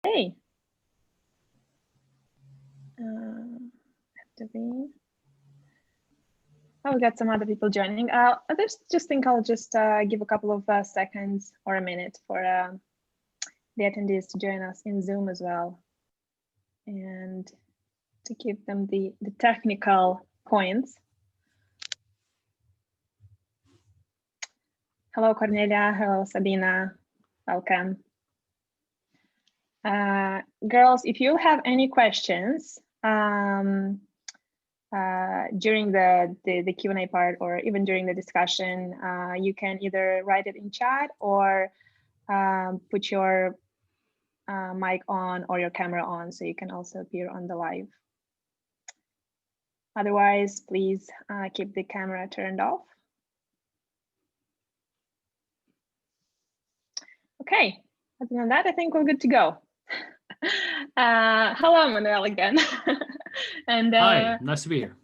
Hey, have to be. Oh, we got some other people joining. I just think I'll just give a couple of seconds or a minute for the attendees to join us in Zoom as well, and to give them the technical points. Hello, Cornelia. Hello, Sabina. Welcome. Girls, if you have any questions during the Q&A part or even during the discussion, you can either write it in chat or put your mic on or your camera on so you can also appear on the live. Otherwise, please keep the camera turned off. Okay, other than that, I think we're good to go. Hello, Manuel again. And hi, nice to be here.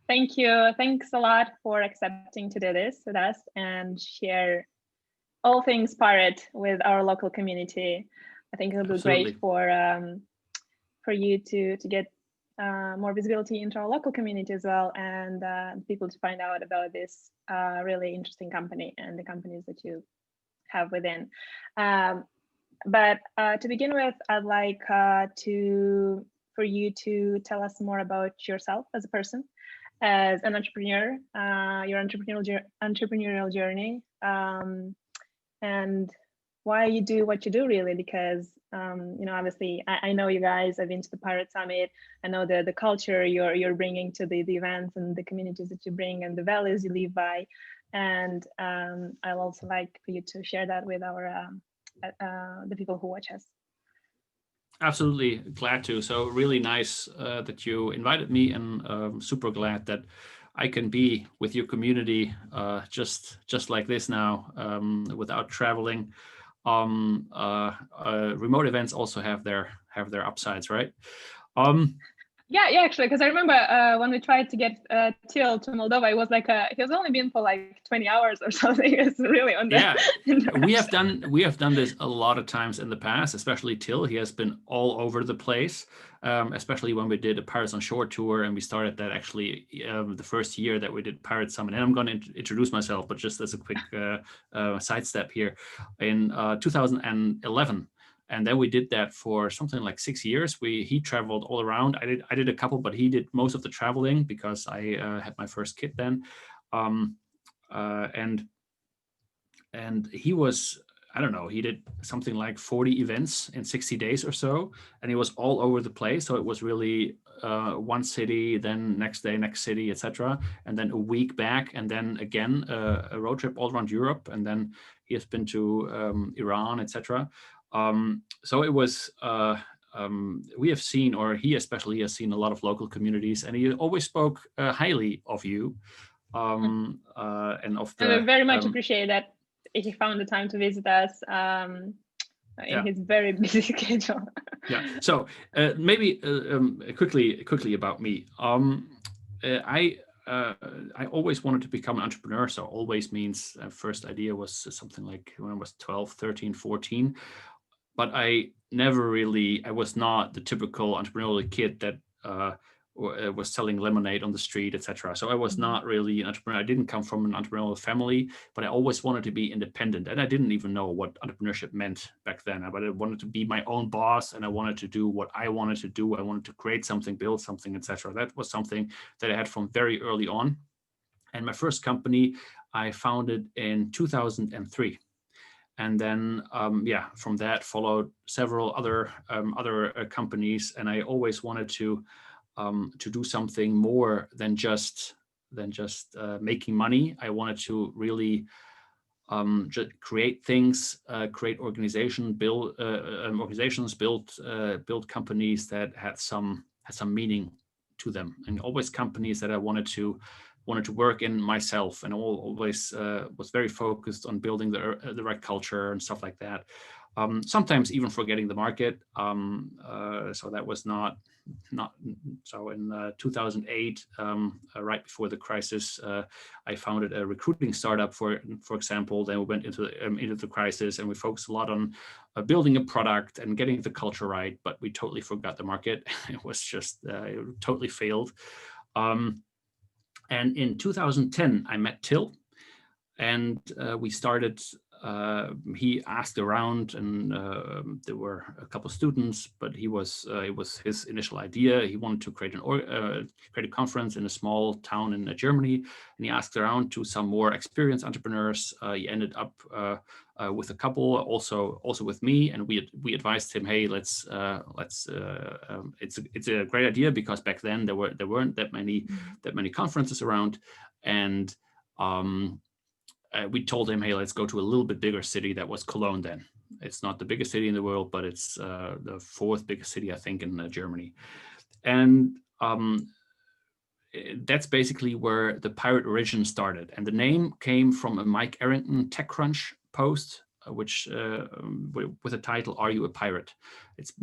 Thank you. Thanks a lot for accepting to do this with us and share all things pirate with our local community. I think it'll be great for you to get more visibility into our local community as well, and people to find out about this really interesting company and the companies that you have within. But to begin with, I'd like for you to tell us more about yourself as a person, as an entrepreneur, your entrepreneurial journey, and why you do what you do, really, because you know, obviously I know you guys. I've been to the Pirate Summit. I know the culture you're bringing to the events and the communities that you bring and the values you live by, and I'll also like for you to share that with our the people who watch us. Absolutely, glad to. So really nice that you invited me, and super glad that I can be with your community just like this now, without traveling. Remote events also have their upsides, right? Yeah, actually, because I remember when we tried to get Till to Moldova, it was like he was only been for like 20 hours or something. It's really on the yeah. we have done this a lot of times in the past, especially Till. He has been all over the place, especially when we did a Pirates on Shore tour, and we started that actually the first year that we did Pirate Summit. And I'm going to introduce myself, but just as a quick sidestep here, in 2011. And then we did that for something like 6 years. He traveled all around. I did a couple, but he did most of the traveling because I had my first kid then. And he was, I don't know, he did something like 40 events in 60 days or so, and he was all over the place. So it was really one city, then next day, next city, etc. And then a week back, and then again a road trip all around Europe, and then he has been to Iran, etc. So it was, we have seen, or he especially has seen a lot of local communities, and he always spoke highly of you, and of the. And I very much appreciate that he found the time to visit us in his very busy schedule. Yeah. So maybe quickly about me. I always wanted to become an entrepreneur. So always means first idea was something like when I was 12, 13, 14. But I was not the typical entrepreneurial kid that was selling lemonade on the street, etc. So I was not really an entrepreneur. I didn't come from an entrepreneurial family, but I always wanted to be independent. And I didn't even know what entrepreneurship meant back then. But I wanted to be my own boss, and I wanted to do what I wanted to do. I wanted to create something, build something, etc. That was something that I had from very early on. And my first company I founded in 2003. And then from that followed several other companies, and I always wanted to do something more than just making money. I wanted to really just create things, create organizations, build companies that had some meaning to them, and always companies that I wanted to work in myself, and always was very focused on building the right culture and stuff like that. sometimes even forgetting the market. So that was not so. In 2008, right before the crisis, I founded a recruiting startup. For example, then we went into the crisis, and we focused a lot on building a product and getting the culture right. But we totally forgot the market. It was just it totally failed. And in 2010, I met Till, and we started. He asked around, and there were a couple of students, but it was his initial idea. He wanted to create a conference in a small town in Germany, and he asked around to some more experienced entrepreneurs. He ended up with a couple, also with me, and we advised him, hey, let's it's a great idea, because back then there weren't that many conferences around, and we told him, hey, let's go to a little bit bigger city. That was Cologne then. It's not the biggest city in the world, but it's the fourth biggest city, I think, in Germany. And that's basically where the pirate origin started. And the name came from a Mike Arrington TechCrunch post, which with the title, "Are You a Pirate?" It's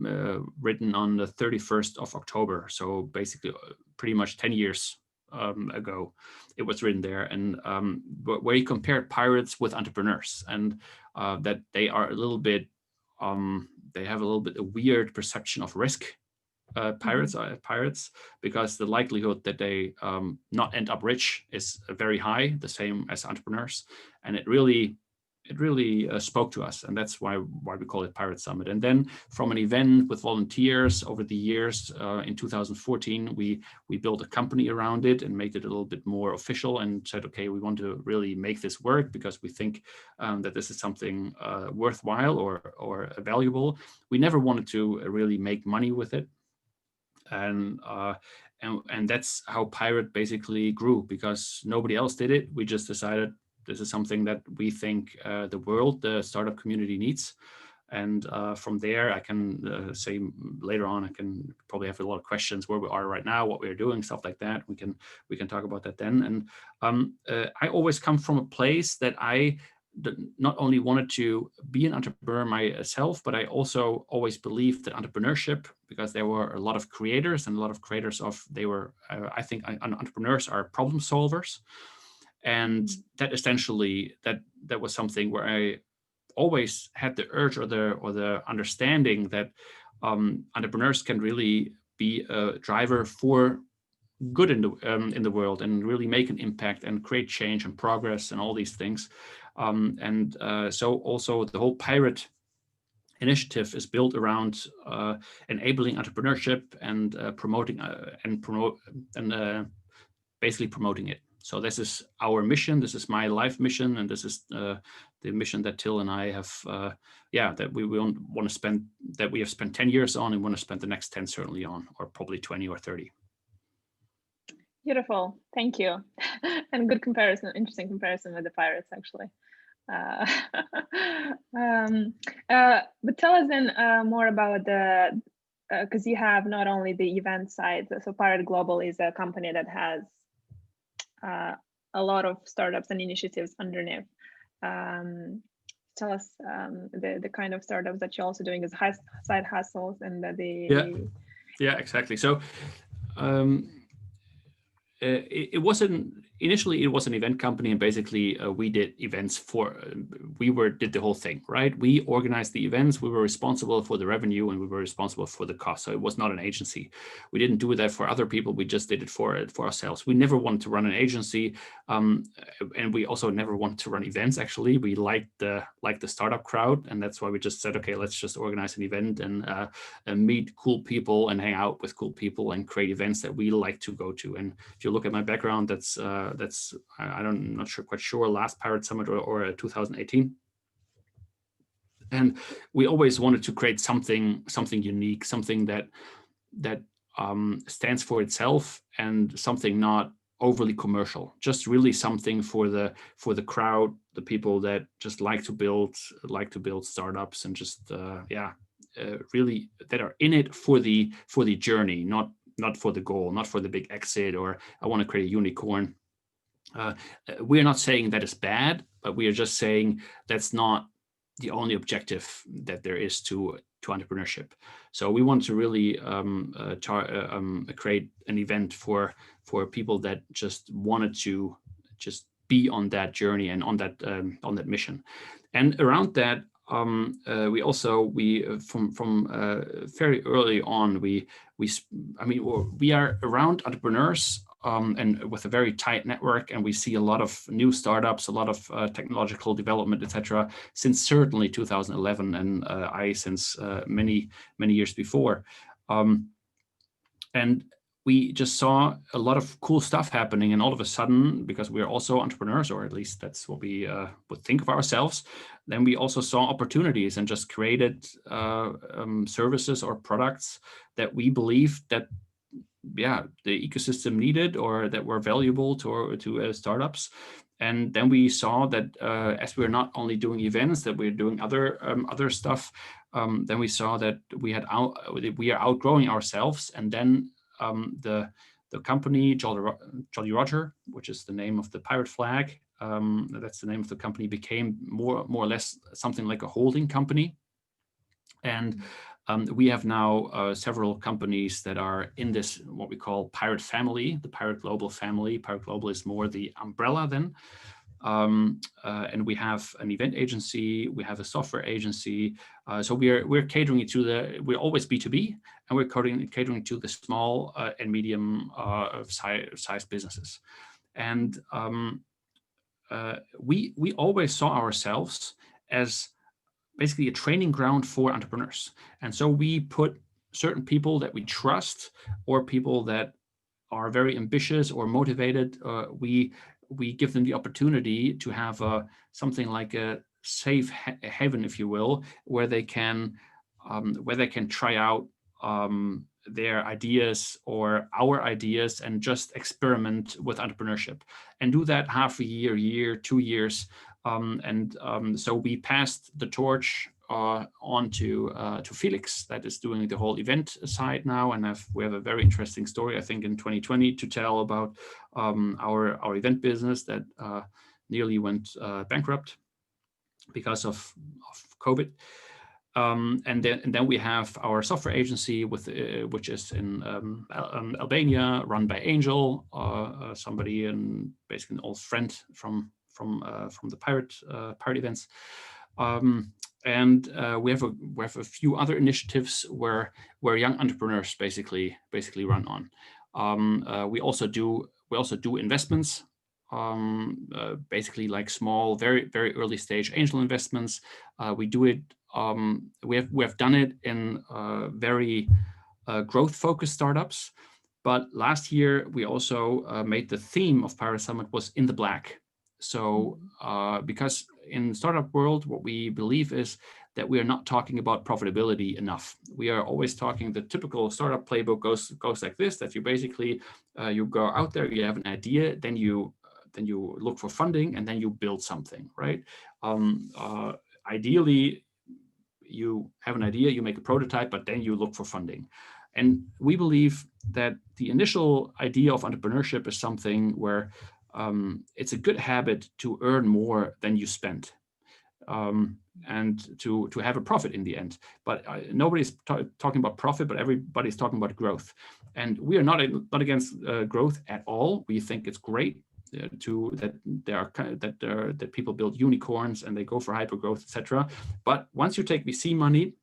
written on the 31st of October. So basically pretty much 10 years ago, it was written there, and where he compared pirates with entrepreneurs, and that they are a little bit, they have a little bit a weird perception of risk. Pirates are pirates because the likelihood that they not end up rich is very high, the same as entrepreneurs, and it really spoke to us, and that's why we call it Pirate Summit. And then from an event with volunteers over the years, in 2014, we built a company around it and made it a little bit more official, and said, okay, we want to really make this work because we think that this is something worthwhile or valuable. We never wanted to really make money with it, and that's how Pirate basically grew, because nobody else did it. We just decided this is something that we think the startup community needs. And from there, I can say later on, I can probably have a lot of questions where we are right now, what we're doing, stuff like that. We can talk about that then. And I always come from a place that I not only wanted to be an entrepreneur myself, but I also always believed that entrepreneurship, because there were a lot of creators, and a lot of creators I think entrepreneurs are problem solvers. And that essentially, that was something where I always had the urge or the understanding that entrepreneurs can really be a driver for good in the world, and really make an impact and create change and progress and all these things. So also the whole Pirate initiative is built around enabling entrepreneurship and basically promoting it. So this is our mission. This is my life mission, and this is the mission that Till and I have. That we want to spend. That we have spent 10 years on, and want to spend the next 10 certainly on, or probably 20 or 30. Beautiful, thank you, and good comparison. Interesting comparison with the pirates, actually. But tell us then more about the, because you have not only the event side. So Pirate Global is a company that has a lot of startups and initiatives underneath. Tell us the kind of startups that you're also doing as side hustles, and yeah, exactly. So it wasn't initially, it was an event company, and basically we did events did the whole thing, right? We organized the events, we were responsible for the revenue, and we were responsible for the cost. So it was not an agency. We didn't do that for other people. We just did it for ourselves. We never wanted to run an agency, and we also never wanted to run events. Actually, we liked the startup crowd, and that's why we just said, okay, let's just organize an event and meet cool people and hang out with cool people and create events that we like to go to. And if you look at my background, that's I'm not quite sure, last Pirate Summit or 2018. And we always wanted to create something unique, something that stands for itself, and something not overly commercial, just really something for the crowd, the people that just like to build startups, and just really that are in it for the journey, not for the goal, not for the big exit, or I want to create a unicorn. We're not saying that is bad, but we are just saying that's not the only objective that there is to entrepreneurship. So we want to really create an event for people that just wanted to just be on that journey and on that mission. And around that, we from very early on, we are around entrepreneurs, and with a very tight network, and we see a lot of new startups, a lot of technological development, etc. Since certainly 2011, and I since many years before, and we just saw a lot of cool stuff happening, and all of a sudden, because we're also entrepreneurs, or at least that's what we would think of ourselves, then we also saw opportunities and just created services or products that we believe that the ecosystem needed, or that were valuable to startups. And then we saw that as we're not only doing events, that we're doing other stuff. Then we saw that we are outgrowing ourselves, and then the company Jolly Roger, which is the name of the pirate flag, that's the name of the company, became more or less something like a holding company. And we have now several companies that are in this, what we call Pirate family, the Pirate Global family. Pirate Global is more the umbrella then. And we have an event agency, we have a software agency. So we're catering to we're always B2B, and we're catering to the small and medium size businesses. And we always saw ourselves as basically a training ground for entrepreneurs. And so we put certain people that we trust, or people that are very ambitious or motivated, we give them the opportunity to have something like a safe haven, if you will, where they can try out their ideas or our ideas, and just experiment with entrepreneurship, and do that half a year, 2 years. So we passed the torch on to Felix, that is doing the whole event side now, and we have a very interesting story, I think, in 2020 to tell about our event business that nearly went bankrupt because of COVID. And then we have our software agency which is in Albania, run by Angel, somebody, and basically an old friend from the pirate events. And we have a few other initiatives where young entrepreneurs basically run on. We also do investments, basically like small, very early stage angel investments. We do it. We have done it in very growth focused startups. But last year we also made the theme of Pirate Summit was in the black. So because in startup world, what we believe is that we are not talking about profitability enough. We are always talking, the typical startup playbook goes like this, that you basically you go out there, you have an idea, then you look for funding, and then you build something, right? Ideally, you have an idea, you make a prototype, but then you look for funding. And we believe that the initial idea of entrepreneurship is something where it's a good habit to earn more than you spend, and to have a profit in the end. But nobody's talking about profit, but everybody's talking about growth. And we are not against growth at all. We think it's great that people build unicorns and they go for hyper growth, etc. But once you take VC money,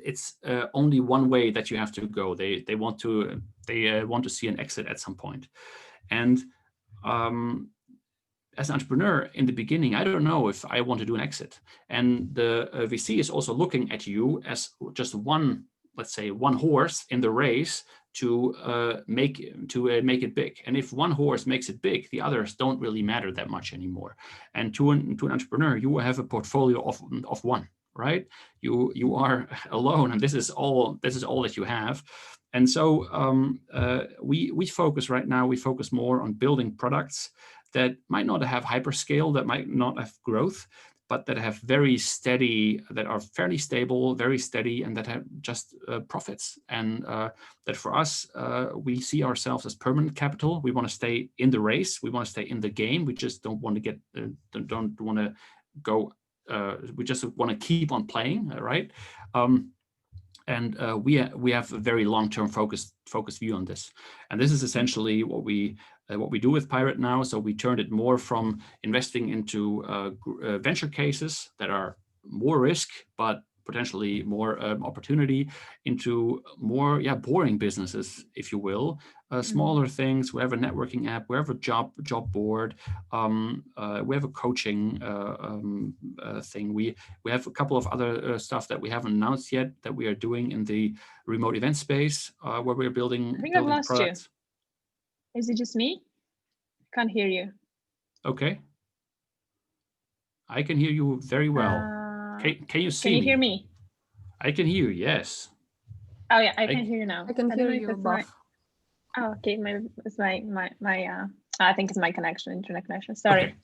it's only one way that you have to go. They want to see an exit at some point. And as an entrepreneur in the beginning, I don't know if I want to do an exit. And the VC is also looking at you as just one, let's say, one horse in the race to make it big. And if one horse makes it big, the others don't really matter that much anymore. And to an entrepreneur, you have a portfolio of one, right? You are alone, and this is all that you have. And so we focus right now. We focus more on building products that might not have hyperscale, that might not have growth, but that have very steady, that are fairly stable, very steady, and that have just profits. And that for us, we see ourselves as permanent capital. We want to stay in the race. We want to stay in the game. We just don't want to go want to keep on playing, right? And we have a very long-term focused view on this, and this is essentially what we do with Pirate now. So we turned it more from investing into venture cases that are more risk but potentially more opportunity, into more boring businesses, if you will, smaller things. We have a networking app, we have a job board, we have a coaching thing. We have a couple of other stuff that we haven't announced yet that we are doing in the remote event space, where we're building I think I've lost products. You. Is it just me? Can't hear you. Okay. I can hear you very well. Can you see me? Can you hear me? I can hear you, yes. Oh yeah, I can hear you now. I can hear you, Bob. Oh, okay, it's my I think it's my connection, internet connection. Sorry. Okay.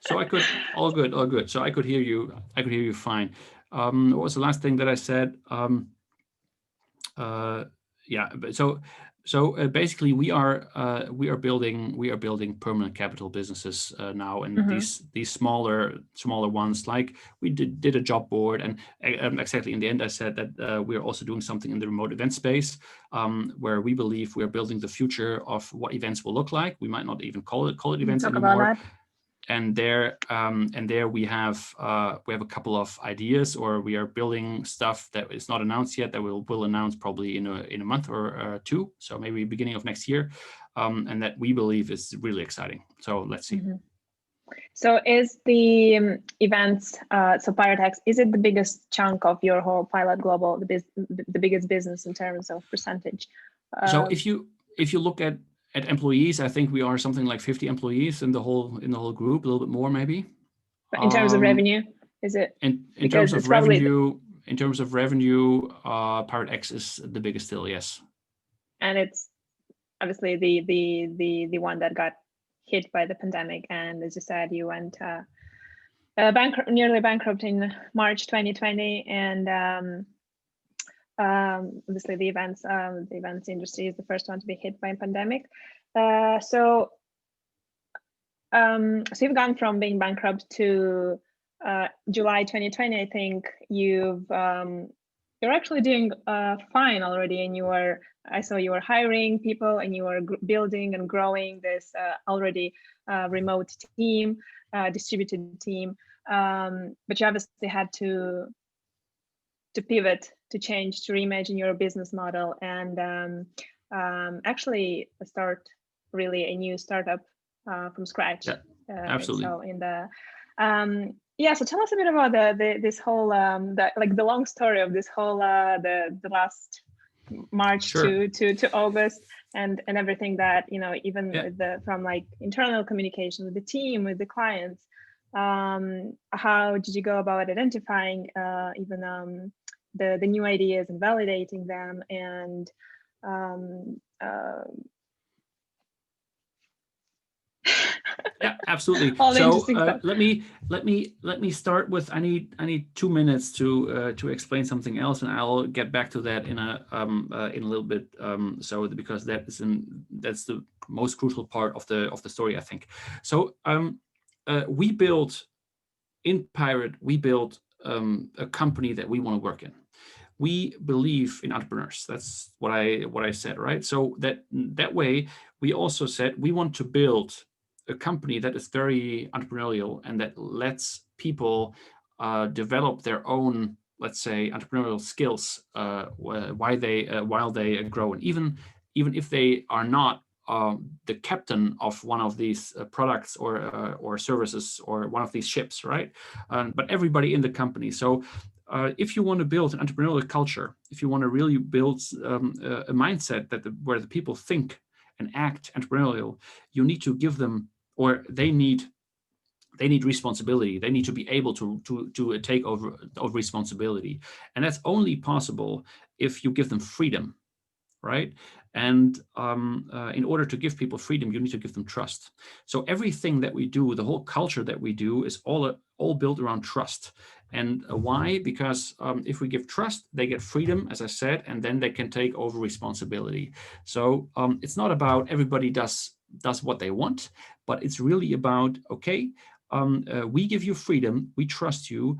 So I could all good. So I could hear you fine. What was the last thing that I said? Basically we are building permanent capital businesses now, and these smaller ones, like we did a job board, and exactly in the end I said that we are also doing something in the remote event space, where we believe we are building the future of what events will look like. We might not even call it events anymore. And there we have a couple of ideas, or we are building stuff that is not announced yet, that we'll announce probably in a month or two, so maybe beginning of next year, and that we believe is really exciting. So let's see. So is the events, so PirateX, is it the biggest chunk of your whole Pilot Global, the biggest business in terms of percentage? So if you look at employees, I think we are something like 50 employees in the whole group, a little bit more maybe. But in terms of revenue, is it? In terms of revenue, PirateX is the biggest still, yes. And it's obviously the one that got hit by the pandemic, and as you said, you went nearly bankrupt in March 2020, and obviously the events industry is the first one to be hit by a pandemic. So you've gone from being bankrupt to July 2020. I think you're actually doing fine already, and I saw you were hiring people, and you were building and growing this already remote team, distributed team. But you obviously had to pivot, to change, to reimagine your business model, and actually start really a new startup from scratch. Yeah, absolutely. So in the so tell us a bit about this whole the long story of this whole the last March to August, and everything that, even with from like internal communication with the team, with the clients. How did you go about identifying even the new ideas and validating them, and yeah, absolutely. So let me start with, I need 2 minutes to explain something else, and I'll get back to that in a little bit. Because that's the most crucial part of the story, I think. So we built in Pirate, a company that we want to work in. We believe in entrepreneurs. That's what I said, right? So that way, we also said we want to build a company that is very entrepreneurial and that lets people develop their own, let's say, entrepreneurial skills while they grow, and even if they are not the captain of one of these products or services or one of these ships, right? But everybody in the company. So if you want to build an entrepreneurial culture, if you want to really build a mindset where the people think and act entrepreneurial, you need to give them, or they need responsibility. They need to be able to take over responsibility, and that's only possible if you give them freedom, right? And in order to give people freedom, you need to give them trust. So everything that we do, the whole culture that we do, is all built around trust. And why? Because if we give trust, they get freedom, as I said, and then they can take over responsibility. So it's not about everybody does what they want, but it's really about, okay, we give you freedom, we trust you,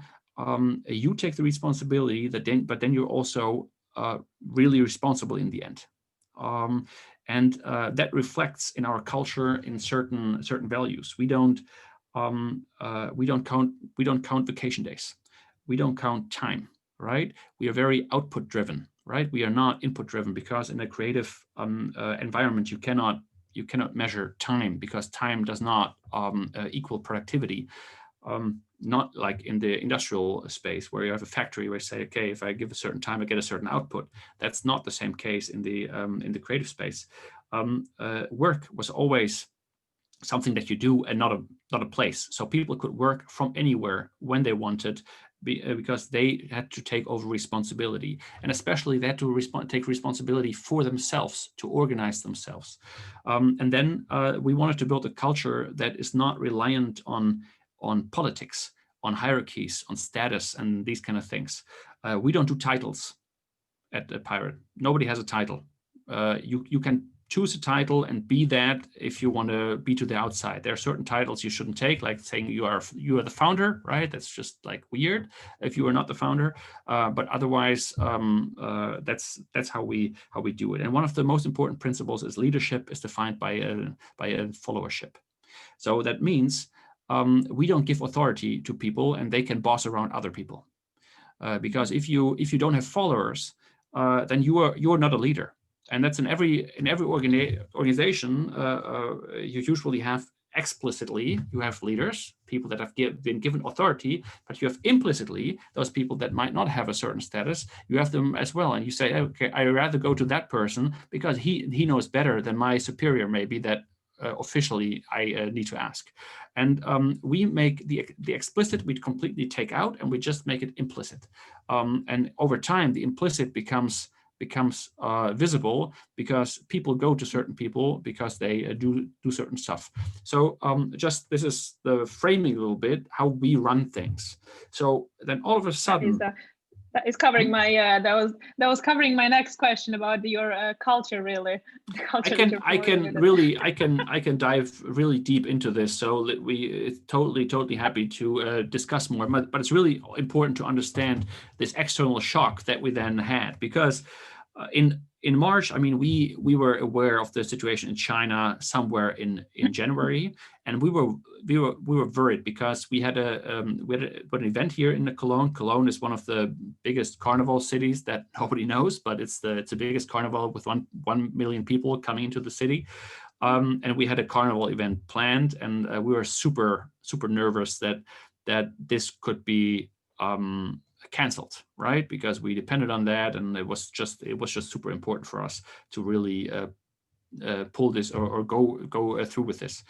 you take the responsibility, but then you're also really responsible in the end. And that reflects in our culture in certain values. We don't count vacation days. We don't count time, right? We are very output driven, right? We are not input driven, because in a creative environment, you cannot measure time, because time does not equal productivity. Not like in the industrial space where you have a factory where you say, okay, if I give a certain time, I get a certain output. That's not the same case in the creative space. Work was always something that you do and not a place. So people could work from anywhere when they wanted, because they had to take over responsibility, and especially they had to take responsibility for themselves, to organize themselves. And then we wanted to build a culture that is not reliant on politics, on hierarchies, on status, and these kind of things. We don't do titles at Pirate. Nobody has a title. You can choose a title and be that if you want to be to the outside. There are certain titles you shouldn't take, like saying you are the founder, right? That's just like weird if you are not the founder. But otherwise, that's how we do it. And one of the most important principles is leadership is defined by a followership. So that means we don't give authority to people and they can boss around other people. Because if you don't have followers, then you are not a leader. And that's in every organization. You usually have explicitly, you have leaders, people that have been given authority, but you have implicitly those people that might not have a certain status. You have them as well, and you say, okay, I'd rather go to that person because he knows better than my superior, maybe, that officially I need to ask. And we make the explicit, we completely take out, and we just make it implicit. And over time, the implicit becomes visible because people go to certain people because they do certain stuff. So just this is the framing a little bit how we run things. So then all of a sudden, that is covering my that was covering my next question about your culture, really. The culture I can dive really deep into this. So it's totally happy to discuss more. But it's really important to understand this external shock that we then had, because in March, I mean, we were aware of the situation in China somewhere in January, and we were worried because we had an event here in Cologne. Cologne is one of the biggest carnival cities that nobody knows, but it's the biggest carnival with 1 million people coming into the city. And we had a carnival event planned, and we were super nervous that this could be canceled, right? Because we depended on that, and it was just super important for us to really pull this or go through with this.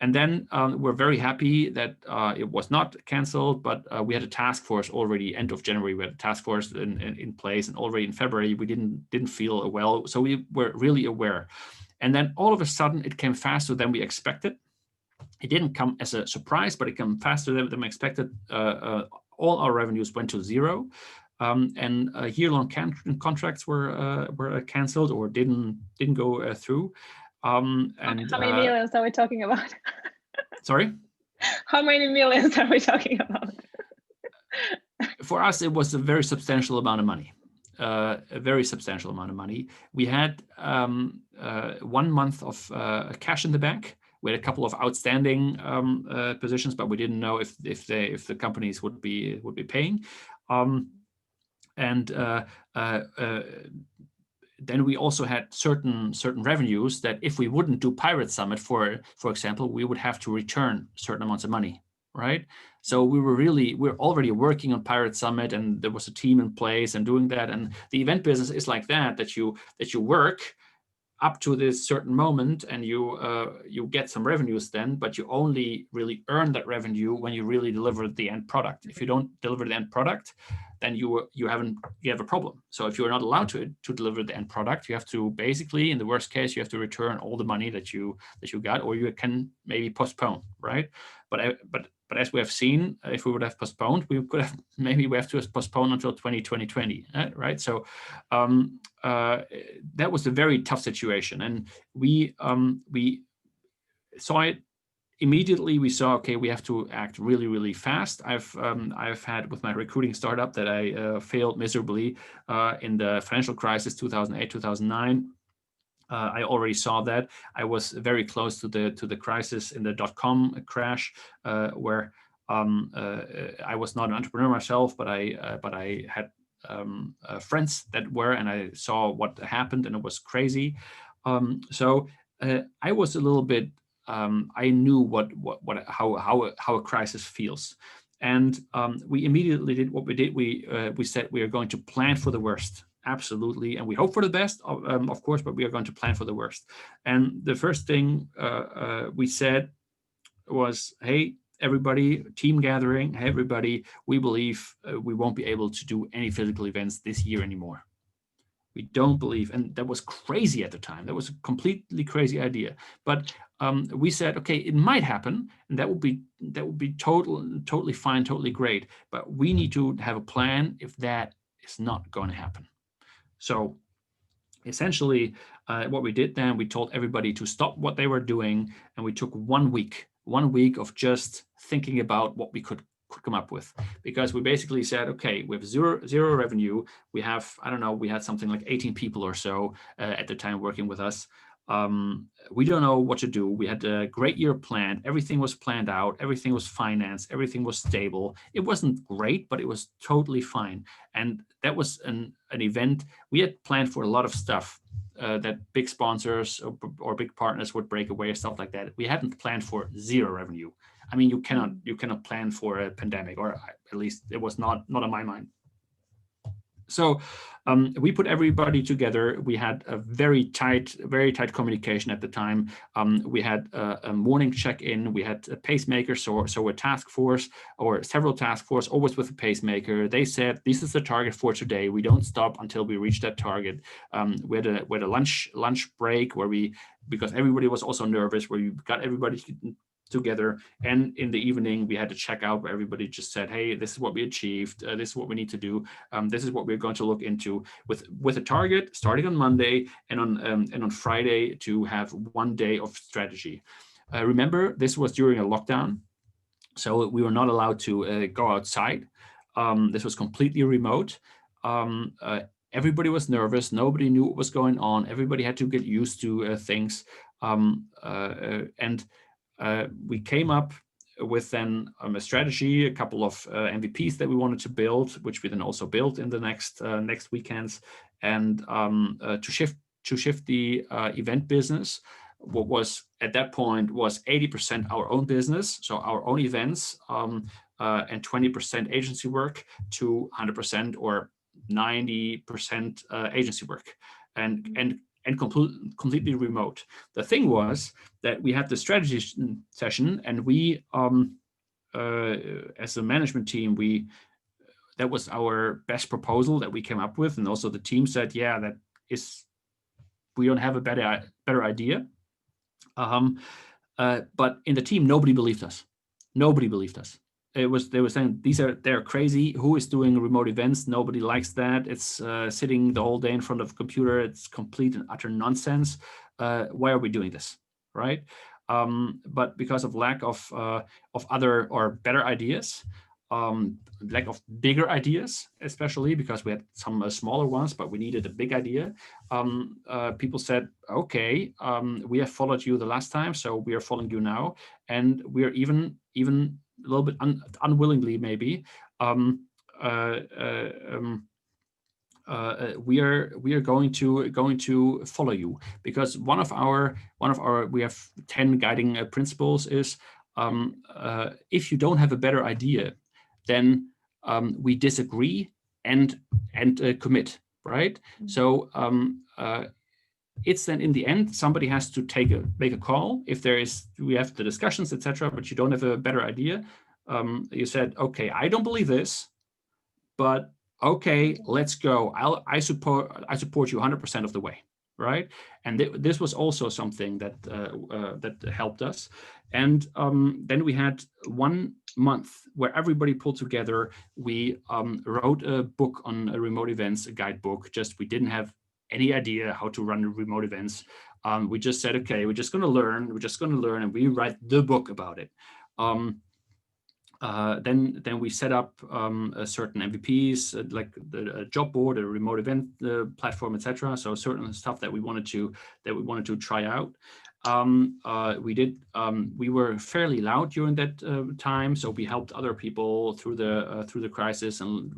And then we're very happy that it was not canceled, but we had a task force already end of January. We had a task force in place, and already in February we didn't feel well, so we were really aware. And then all of a sudden it came faster than we expected. It didn't come as a surprise, but it came faster than we expected. All our revenues went to zero, and year-long contracts were canceled or didn't go through. And how many millions are we talking about? Sorry? How many millions are we talking about? For us, it was a very substantial amount of money. A very substantial amount of money. We had 1 month of cash in the bank. We had a couple of outstanding positions, but we didn't know if the companies would be paying. Then we also had certain revenues that if we wouldn't do Pirate Summit, for example, we would have to return certain amounts of money, right? So we're already working on Pirate Summit, and there was a team in place and doing that. And the event business is like that you work up to this certain moment, and you get some revenues then, but you only really earn that revenue when you really deliver the end product. If you don't deliver the end product, then you have a problem. So if you're not allowed to deliver the end product, you have to basically, in the worst case, you have to return all the money that you got, or you can maybe postpone, right? But as we have seen, if we would have postponed, we have to postpone until 2020, right? So that was a very tough situation, and we saw it immediately we saw, okay, we have to act really, really fast. I've had with my recruiting startup that I failed miserably in the financial crisis 2008, 2009. I already saw that. I was very close to the crisis in the .com crash, where I was not an entrepreneur myself, but I had friends that were, and I saw what happened, and it was crazy. So I was a little bit. I knew how a crisis feels, and we immediately did what we did. We said we are going to plan for the worst. Absolutely, and we hope for the best, of course, but we are going to plan for the worst. And the first thing we said was, hey, everybody, team gathering, hey, everybody, we believe we won't be able to do any physical events this year anymore. We don't believe, and that was crazy at the time. That was a completely crazy idea. But we said, okay, it might happen, and that would be totally fine, totally great. But we need to have a plan if that is not going to happen. So essentially, what we did then, we told everybody to stop what they were doing, and we took 1 week of just thinking about what we could come up with, because we basically said, okay, we have zero revenue. We have, I don't know, we had something like 18 people or so at the time working with us. We don't know what to do. We had a great year planned. Everything was planned out. Everything was financed. Everything was stable. It wasn't great, but it was totally fine. And that was an event. We had planned for a lot of stuff that big sponsors or big partners would break away, stuff like that. We hadn't planned for zero revenue. I mean, you cannot plan for a pandemic, or at least it was not on my mind. So we put everybody together. We had a very tight communication at the time. We had a morning check-in. We had a pacemaker, so a task force or several task force, always with a pacemaker. They said, this is the target for today. We don't stop until we reach that target. We had a lunch break because everybody was also nervous, where you got everybody together, and in the evening we had to check out, where everybody just said, hey, this is what we achieved, this is what we need to do, this is what we're going to look into, with a target starting on Monday, and on Friday to have 1 day of strategy. Remember, this was during a lockdown, so we were not allowed to go outside. This was completely remote. Everybody was nervous. Nobody knew what was going on. Everybody had to get used to things, and we came up with then a strategy, a couple of MVPs that we wanted to build, which we then also built in the next weekends, and to shift the event business. What was at that point was 80% our own business, so our own events, and 20% agency work, to 100% or 90% agency work, and completely remote. The thing was that we had the strategy session, and we, as a management team, that was our best proposal that we came up with, and also the team said, yeah, we don't have a better idea. But in the team, nobody believed us. Nobody believed us. They were saying, they're crazy. Who is doing remote events? Nobody likes that. It's sitting the whole day in front of a computer. It's complete and utter nonsense. Why are we doing this, right? But because of lack of other or better ideas, lack of bigger ideas, especially because we had some smaller ones, but we needed a big idea. People said, okay, we have followed you the last time, so we are following you now, and we are even a little bit unwillingly, maybe, we are going to follow you, because one of our we have 10 guiding principles is, if you don't have a better idea, then we disagree and commit, right? Mm-hmm. So it's then in the end somebody has to make a call. If we have the discussions, etc., but you don't have a better idea, you said, okay, I don't believe this, but okay, let's go. I support you 100% of the way, right? And this was also something that helped us. And then we had 1 month where everybody pulled together. We wrote a book on remote events, a guidebook. Just we didn't have any idea how to run remote events. We just said, okay, we're just going to learn, and we write the book about it. Then we set up a certain MVPs, like the job board, a remote event platform, etc. So certain stuff that we wanted to try out. We were fairly loud during that time, so we helped other people through the crisis, and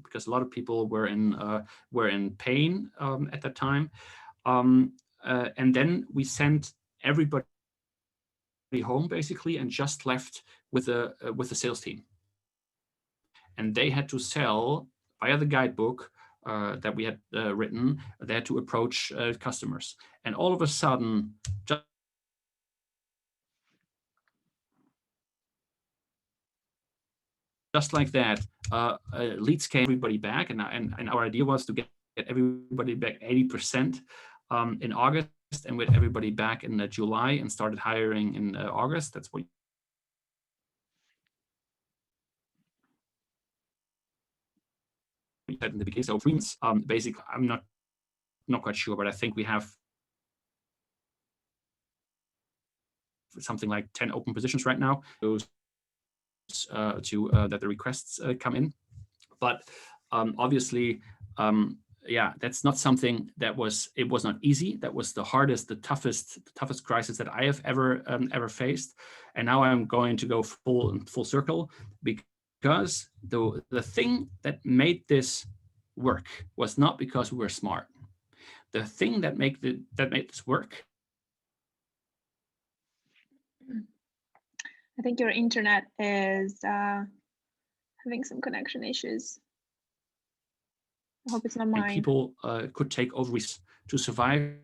because a lot of people were in pain at that time, and then we sent everybody home basically, and just left with a sales team, and they had to sell via the guidebook that we had written. They had to approach customers, and all of a sudden, just like that, leads came, everybody back, and our idea was to get everybody back 80% in August, and with everybody back in July, and started hiring in August. That's what you said in the beginning. So 3 months, basically, I'm not quite sure, but I think we have something like 10 open positions right now. Those that the requests come in, but obviously, yeah, that's not something that was not easy. That was the hardest, the toughest crisis that I have ever faced. And now I'm going to go full circle, because the thing that made this work was not because we were smart. The thing that made this work. I think your internet is having some connection issues. I hope it's not mine. And people could take over risks to survive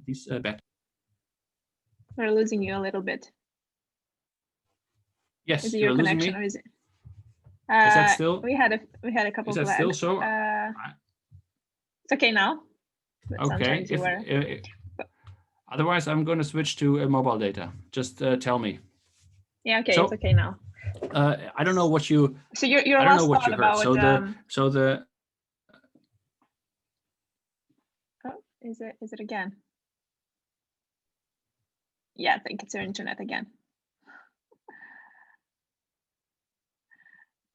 these bad. We're losing you a little bit. Yes, is it your connection, or is it? Is that still? We had a couple. Is that still so? It's okay now. But okay. Otherwise, I'm going to switch to mobile data. Just tell me. Yeah. Okay. So, it's okay now. I don't know what you. So your I don't know what you heard. About, so the. Oh, is it again? Yeah, I think it's your internet again.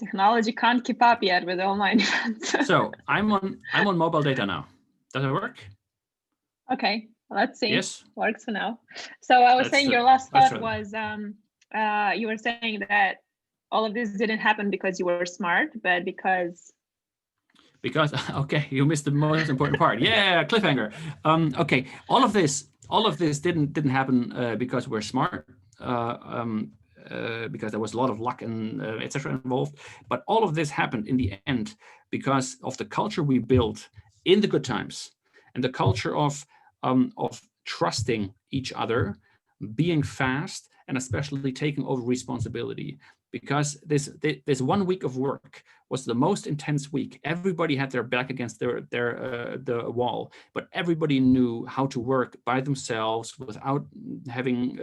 Technology can't keep up yet with online events. So I'm on mobile data now. Does it work? Okay, let's see. Yes, works for now. So I was saying your last thought was you were saying that all of this didn't happen because you were smart, but because okay, you missed the most important part. Yeah, cliffhanger. Okay, all of this didn't happen because we're smart. Because there was a lot of luck and etc. involved, but all of this happened in the end because of the culture we built in the good times, and the culture of trusting each other, being fast, and especially taking over responsibility. Because this 1 week of work was the most intense week. Everybody had their back against the wall, but everybody knew how to work by themselves without having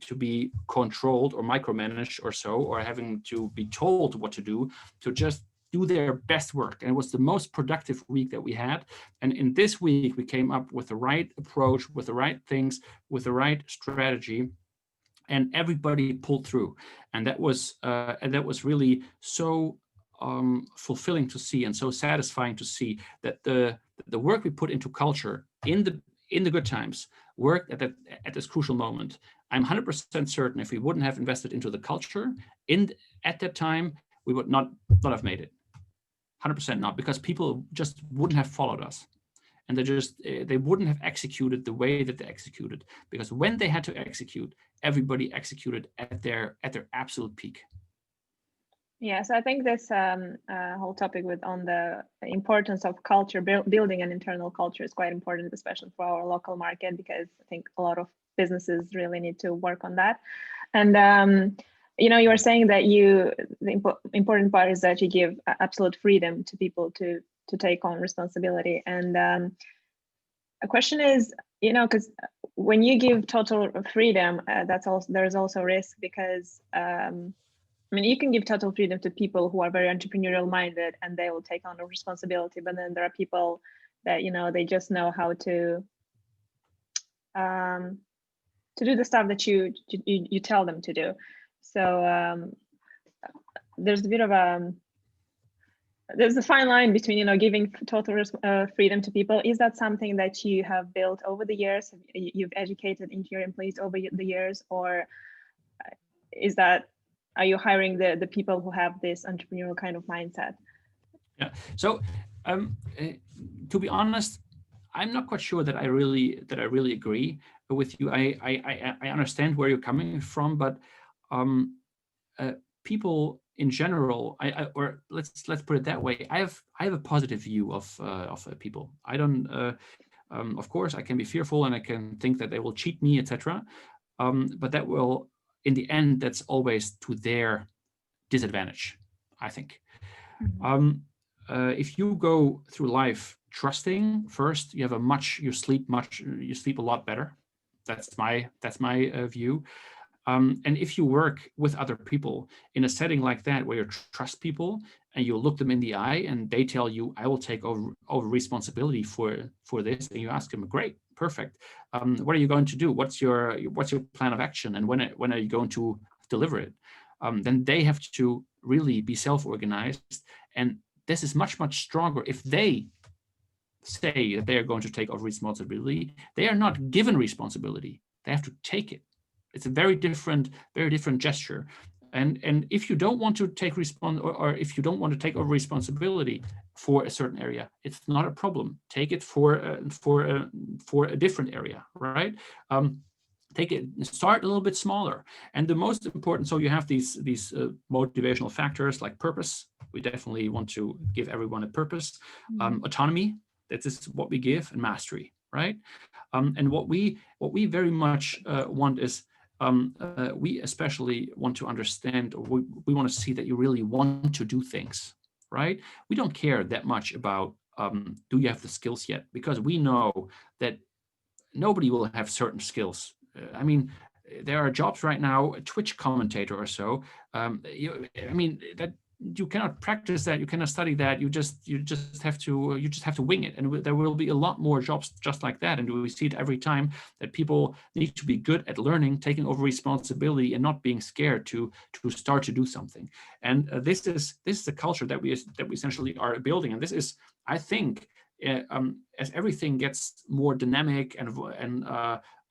to be controlled or micromanaged or so, or having to be told what to do, to just do their best work. And it was the most productive week that we had. And in this week, we came up with the right approach, with the right things, with the right strategy, and everybody pulled through. And that was really so fulfilling to see, and so satisfying to see that the work we put into culture in the good times worked at this crucial moment. I'm 100% certain if we wouldn't have invested into the culture at that time, we would not have made it. 100% not, because people just wouldn't have followed us, and they wouldn't have executed the way that they executed, because when they had to execute, everybody executed at their absolute peak. Yeah, so I think this whole topic on the importance of culture, building an internal culture, is quite important, especially for our local market, because I think a lot of businesses really need to work on that. And you were saying that the important part is that you give absolute freedom to people to take on responsibility. And a question is, because when you give total freedom, there's also risk, because you can give total freedom to people who are very entrepreneurial minded and they will take on the responsibility, but then there are people that they just know how to do the stuff that you tell them to do. So there's a bit of there's a fine line between giving total freedom to people. Is that something that you have built over the years, you've educated into your employees over the years, or are you hiring the people who have this entrepreneurial kind of mindset? Yeah. So to be honest, I'm not quite sure that I really agree with you. I understand where you're coming from, but people in general, or let's put it that way. I have a positive view of people. I don't. Of course, I can be fearful and I can think that they will cheat me, etc. But that will, in the end, that's always to their disadvantage, I think. Mm-hmm. If you go through life trusting first, you sleep a lot better. That's my view. And if you work with other people in a setting like that, where you trust people and you look them in the eye and they tell you, I will take over responsibility for this, and you ask them, great, perfect. What are you going to do? What's your plan of action? And when are you going to deliver it? Then they have to really be self-organized. And this is much, much stronger if they say that they are going to take over responsibility. They are not given responsibility. They have to take it. It's a very different gesture. And if you don't want to take or if you don't want to take over responsibility for a certain area, it's not a problem. Take it for a different area, right? Take it, start a little bit smaller. And the most important, so you have these motivational factors like purpose. We definitely want to give everyone a purpose. Autonomy, that is what we give, and mastery, right? And what we very much want is, we especially want to understand, or we want to see that you really want to do things, right? We don't care that much about do you have the skills yet, because we know that nobody will have certain skills. I mean, there are jobs right now, a Twitch commentator or so. That you cannot practice that, you cannot study that. You just have to wing it, and there will be a lot more jobs just like that. And we see it every time, that people need to be good at learning, taking over responsibility, and not being scared to start to do something. And this is the culture that we essentially are building. And this is, I think, as everything gets more dynamic and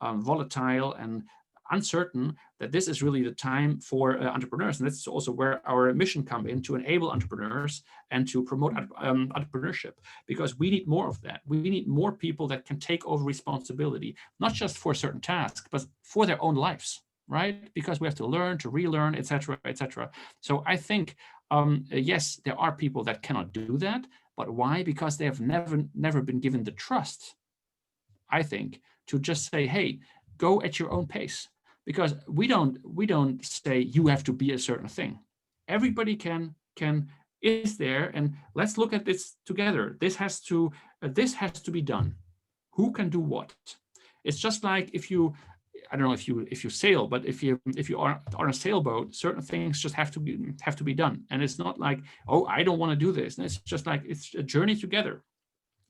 volatile and uncertain, that this is really the time for entrepreneurs. And that's also where our mission comes in, to enable entrepreneurs and to promote entrepreneurship, because we need more of that. We need more people that can take over responsibility, not just for a certain task, but for their own lives, right? Because we have to learn, to relearn, etc., etc. So I think, yes, there are people that cannot do that. But why? Because they have never been given the trust, I think, to just say, hey, go at your own pace. Because we don't say you have to be a certain thing. Everybody is there, and let's look at this together. This has to be done. Who can do what? It's just like if you, I don't know if you sail, but if you are on a sailboat, certain things just have to be done. And it's not like, oh, I don't want to do this. And it's just like, it's a journey together.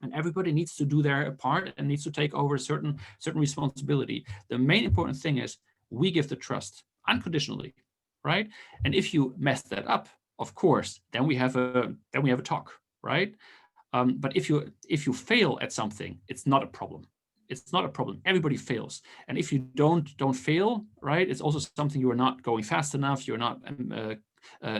And everybody needs to do their part and needs to take over certain responsibility. The main important thing is we give the trust unconditionally, right? And if you mess that up, of course, then we have a talk, right? But if you fail at something, it's not a problem. It's not a problem. Everybody fails, and if you don't fail, right, it's also something you are not going fast enough. You're not.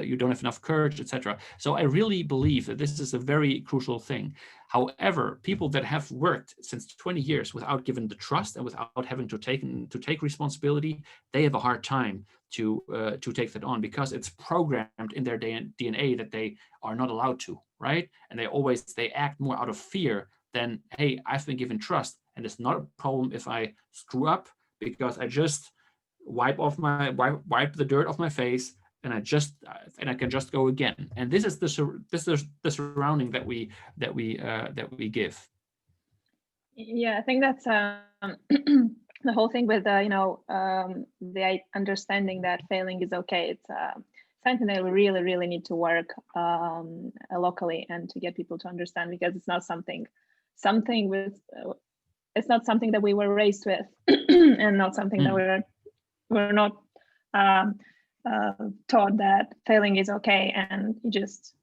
You don't have enough courage, etc. So I really believe that this is a very crucial thing. However, people that have worked since 20 years without given the trust and without having to take responsibility, they have a hard time to take that on, because it's programmed in their DNA that they are not allowed to, right? And they act more out of fear than, hey, I've been given trust, and it's not a problem if I screw up, because I just wipe the dirt off my face, and I can just go again. And this is the surrounding that we give. Yeah, I think that's the whole thing with the understanding that failing is okay. It's something that we really need to work locally and to get people to understand, because it's not something something with it's not something that we were raised with, and not something that we're not taught that failing is okay and you just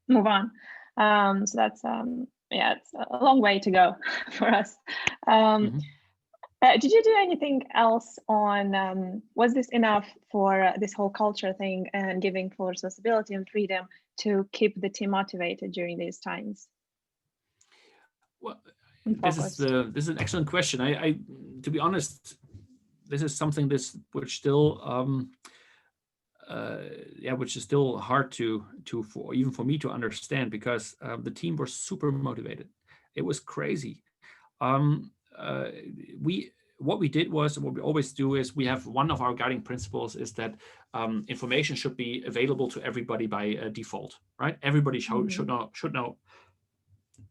move on. So that's yeah, it's a long way to go for us. Did you do anything else on, was this enough for this whole culture thing and giving full responsibility and freedom to keep the team motivated during these times? Well, this is an excellent question. I to be honest, this is something which still which is still hard to for even for me to understand, because the team were super motivated. It was crazy. What we did was, what we always do is, we have one of our guiding principles is that information should be available to everybody by default, right? Everybody should know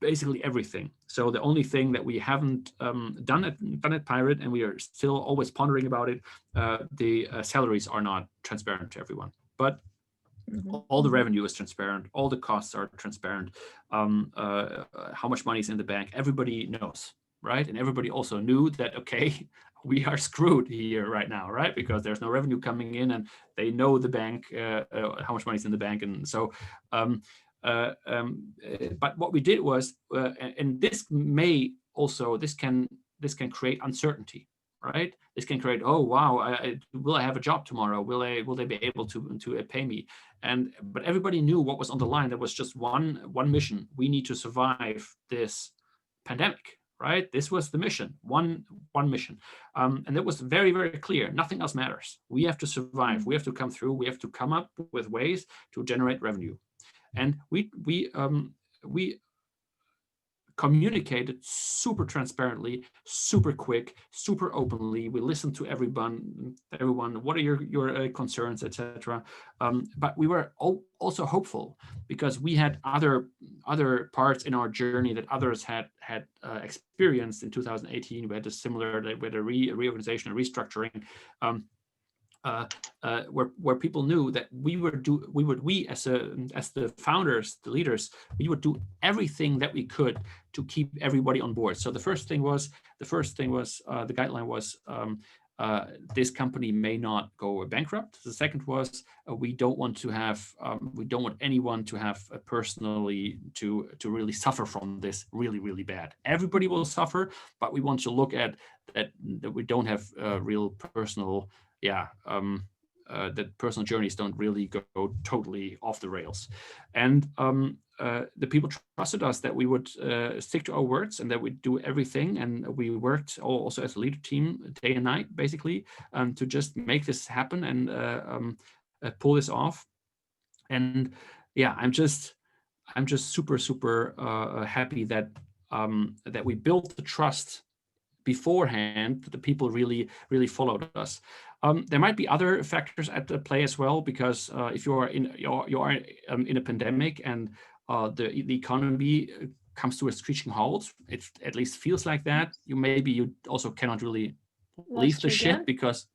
basically everything. So the only thing that we haven't done at Pirate, and we are still always pondering about it, the salaries are not transparent to everyone, but all the revenue is transparent, all the costs are transparent, how much money is in the bank, everybody knows, right? And everybody also knew that, okay, we are screwed here right now, right? Because there's no revenue coming in, and they know the bank, how much money is in the bank. And so but what we did was, and this can create uncertainty, right? This can create, oh wow, will I have a job tomorrow? Will they be able to pay me? But everybody knew what was on the line. There was just one mission. We need to survive this pandemic, right? This was the mission, one mission, and it was very, very clear. Nothing else matters. We have to survive. We have to come through. We have to come up with ways to generate revenue. And we communicated super transparently, super quick, super openly. We listened to everyone. What are your concerns, etc. But we were also hopeful, because we had other parts in our journey that others had experienced in 2018. We had a similar, with a reorganization and restructuring. Where people knew that we as the founders, the leaders, we would do everything that we could to keep everybody on board. So the first thing was the guideline was this company may not go bankrupt. The second was we don't want anyone to have personally to really suffer from this really, really bad. Everybody will suffer, but we want to look at that we don't have real personal that personal journeys don't really go totally off the rails. And the people trusted us that we would stick to our words and that we'd do everything. And we worked also as a leader team day and night, basically, to just make this happen and pull this off. And yeah, I'm just super, super happy that we built the trust beforehand, that the people really, really followed us. There might be other factors at play as well, because if you are in a pandemic and the economy comes to a screeching halt, it at least feels like that. You also cannot really leave the ship, because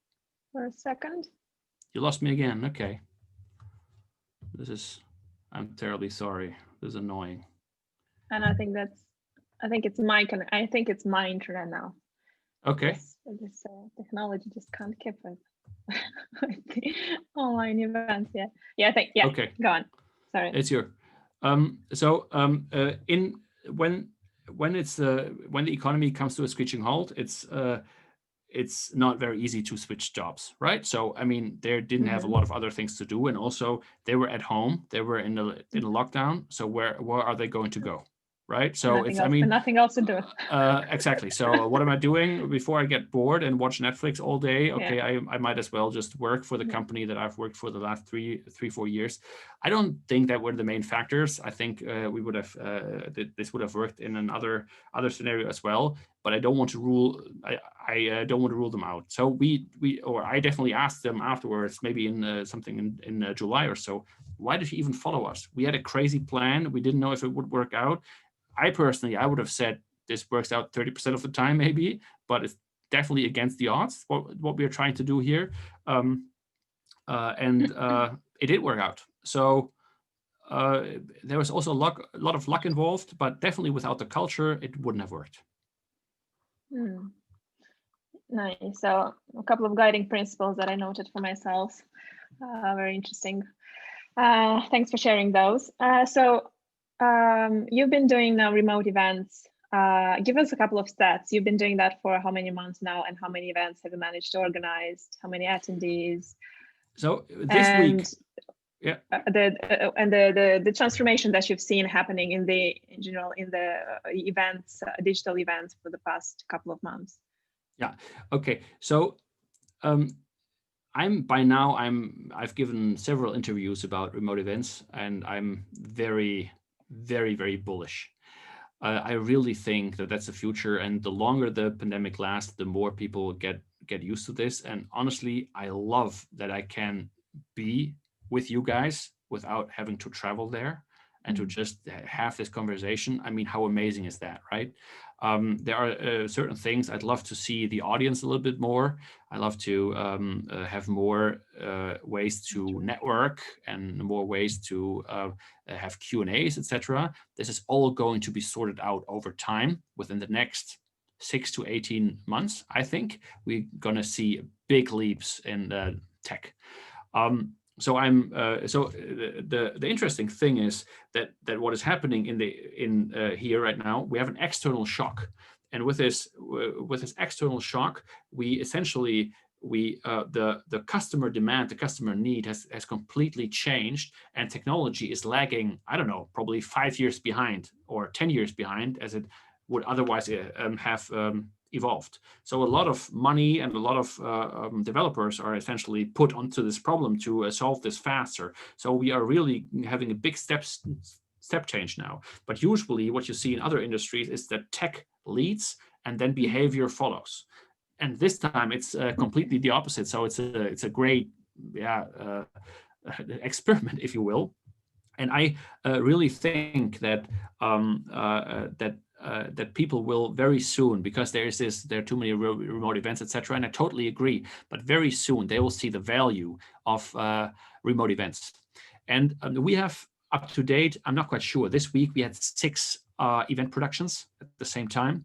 for a second you lost me again. Okay, I'm terribly sorry. This is annoying. And I think it's my internet now. Okay. This technology just can't keep with the online events. Yeah. Okay. Go on. Sorry. It's your. When the economy comes to a screeching halt, it's not very easy to switch jobs, right? So I mean, they didn't have a lot of other things to do, and also they were at home. They were in a lockdown. So where are they going to go? Right. So nothing else to do. Exactly. So what am I doing before I get bored and watch Netflix all day? Okay, yeah. I might as well just work for the company that I've worked for the last 4 years. I don't think that were the main factors. I think we would have this would have worked in another scenario as well. But I don't want to rule. I don't want to rule them out. So I definitely asked them afterwards, maybe in something in July or so. Why did you even follow us? We had a crazy plan. We didn't know if it would work out. I would have said this works out 30% of the time, maybe, but it's definitely against the odds, what we are trying to do here. And it did work out. So there was also a lot of luck involved, but definitely without the culture, it wouldn't have worked. Nice. So a couple of guiding principles that I noted for myself. Very interesting. Thanks for sharing those. You've been doing now remote events. Give us a couple of stats. You've been doing that for how many months now, and how many events have you managed to organize? How many attendees? So this week, yeah. The transformation that you've seen happening in the events, digital events for the past couple of months. Yeah. Okay. So I've given several interviews about remote events, and I'm very, very, very bullish. I really think that that's the future, and the longer the pandemic lasts, the more people get used to this. And honestly, I love that I can be with you guys without having to travel there and to just have this conversation. I mean, how amazing is that, right? There are certain things I'd love to see the audience a little bit more. I love to have more ways to network and more ways to have Q&As, etc. This is all going to be sorted out over time within the next 6 to 18 months. I think we're going to see big leaps in tech. So the interesting thing is that what is happening in here right now, we have an external shock, and with this external shock, we essentially the customer demand, the customer need has completely changed, and technology is lagging. I don't know, probably 5 years behind or 10 years behind, as it would otherwise have evolved. So a lot of money and a lot of developers are essentially put onto this problem to solve this faster. So we are really having a big step change now. But usually what you see in other industries is that tech leads and then behavior follows. And this time it's completely the opposite. So it's a great experiment, if you will. And I really think that that people will very soon, because there are too many remote events, etc. And I totally agree. But very soon they will see the value of remote events. And we have up to date, I'm not quite sure. This week we had 6 event productions at the same time.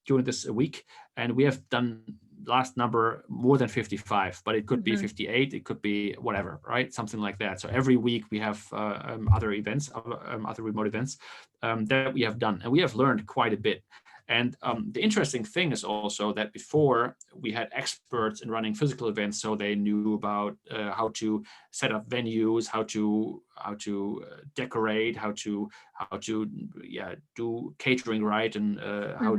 During this week, and we have done last number more than 55, but it could be 58, it could be whatever, right? Something like that. So every week we have other events, other remote events that we have done, and we have learned quite a bit. And the interesting thing is also that before we had experts in running physical events, so they knew about how to set up venues, how to decorate, how to do catering right, and how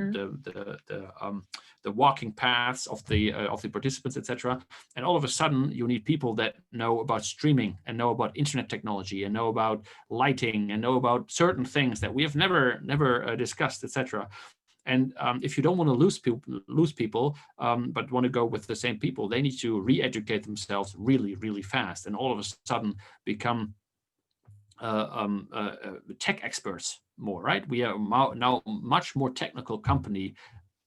the walking paths of the participants, etc. And all of a sudden, you need people that know about streaming and know about internet technology and know about lighting and know about certain things that we have never discussed, etc. And if you don't want to lose people, but want to go with the same people, they need to re-educate themselves really, really fast, and all of a sudden become tech experts more, right? We are now much more technical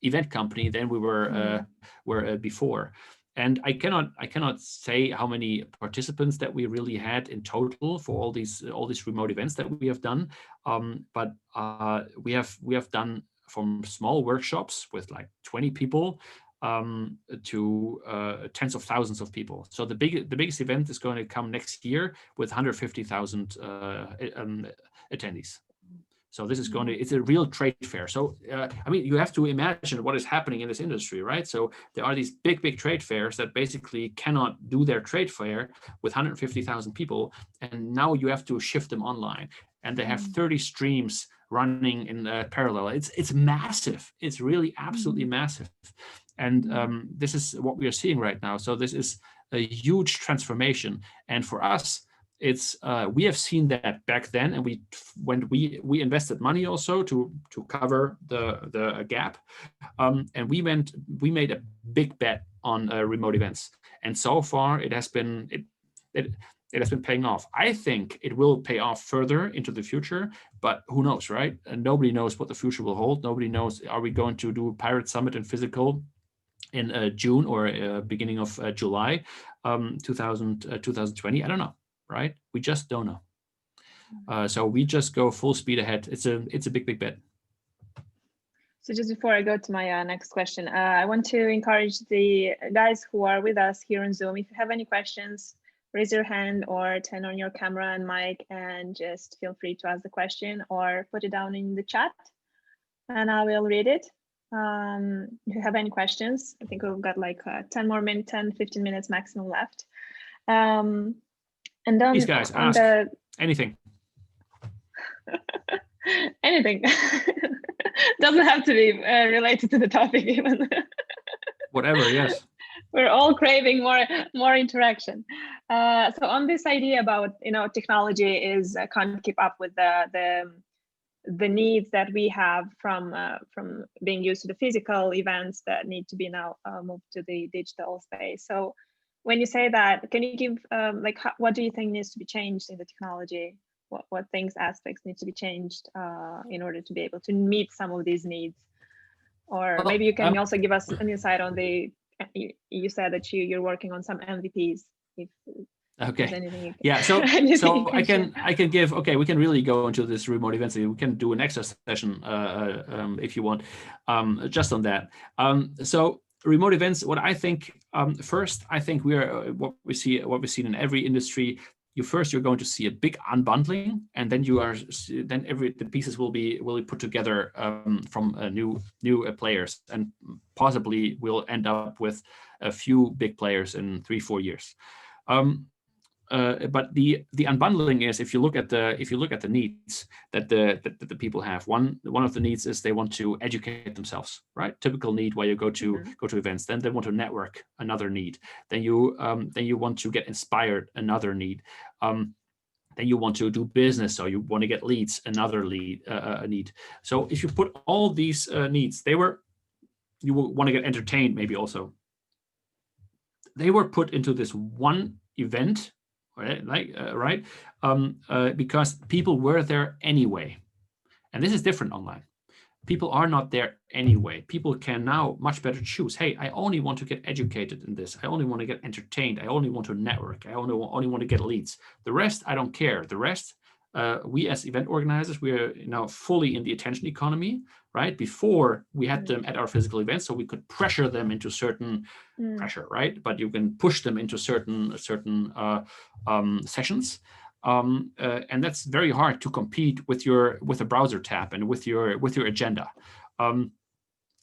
event company than we were before. And I cannot say how many participants that we really had in total for all these remote events that we have done, but we have done from small workshops with like 20 people to tens of thousands of people. So the biggest event is going to come next year with 150,000 attendees. So this is it's a real trade fair. So, I mean, you have to imagine what is happening in this industry, right? So there are these big trade fairs that basically cannot do their trade fair with 150,000 people. And now you have to shift them online. And they have 30 streams running in parallel. It's massive. It's really absolutely massive. And this is what we are seeing right now. So this is a huge transformation. And for us, it's we have seen that back then, and when we invested money also to cover the gap, and we made a big bet on remote events, and so far it has been paying off. I think it will pay off further into the future, but who knows, right? And nobody knows what the future will hold. Nobody knows, are we going to do Pirate Summit in physical in June or beginning of July 2020. I don't know, right? We just don't know. So we just go full speed ahead. It's a big bet. So just before I go to my next question, I want to encourage the guys who are with us here on Zoom. If you have any questions, raise your hand or turn on your camera and mic, and just feel free to ask the question or put it down in the chat, and I will read it. If you have any questions, I think we've got like 10 more minutes, 10, 15 minutes maximum left. And then these guys ask anything. Anything. Doesn't have to be related to the topic even. Whatever, yes. We're all craving more interaction. So on this idea about, technology can't keep up with the needs that we have from being used to the physical events that need to be now moved to the digital space. So when you say that, can you give what do you think needs to be changed in the technology? What aspects need to be changed in order to be able to meet some of these needs? Or maybe you can also give us an insight on you said that you're working on some MVPs. Okay. Yeah. So I can give. Okay, we can really go into this remote events. We can do an extra session if you want, just on that. So remote events. What I think first, I think we are what we've seen in every industry. You're going to see a big unbundling, and then the pieces will be put together from new players, and possibly we'll end up with a few big players in 3-4 years. But the unbundling is, if you look at the needs that the people have. One of the needs is they want to educate themselves, right? Typical need where you go to events. Then they want to network, another need. Then you want to get inspired, another need. Then you want to do business, so you want to get leads, another need. So if you put all these needs, you will want to get entertained, maybe also. They were put into this one event. Right? Because people were there anyway. And this is different online. People are not there anyway. People can now much better choose. Hey, I only want to get educated in this. I only want to get entertained. I only want to network. I only want to get leads. The rest, I don't care. The rest, we as event organizers, we are now fully in the attention economy, right? Before we had them at our physical events, so we could pressure them into certain pressure, right? But you can push them into certain sessions, and that's very hard to compete with a browser tab and with your agenda.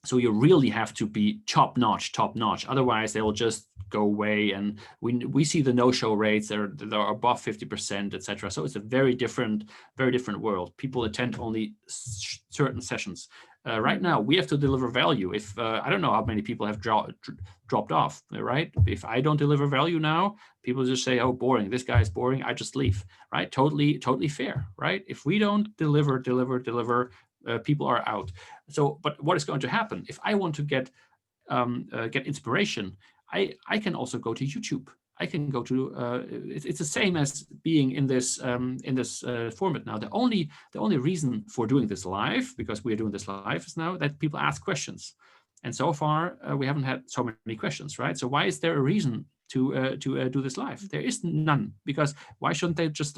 So you really have to be top notch. Otherwise, they will just go away. And we see the no-show rates; they're above 50%, etc. So it's a very different world. People attend only certain sessions. Right now, we have to deliver value. If I don't know how many people have dropped off, right? If I don't deliver value now, people just say, "Oh, boring. This guy is boring. I just leave." Right? Totally fair, right? If we don't deliver, people are out. So, but what is going to happen if I want to get inspiration? I can also go to YouTube. I can go to. It's the same as being in this format now. The only reason for doing this live, because we are doing this live, is now that people ask questions, and so far we haven't had so many questions, right? So why is there a reason to do this live? There is none, because why shouldn't they just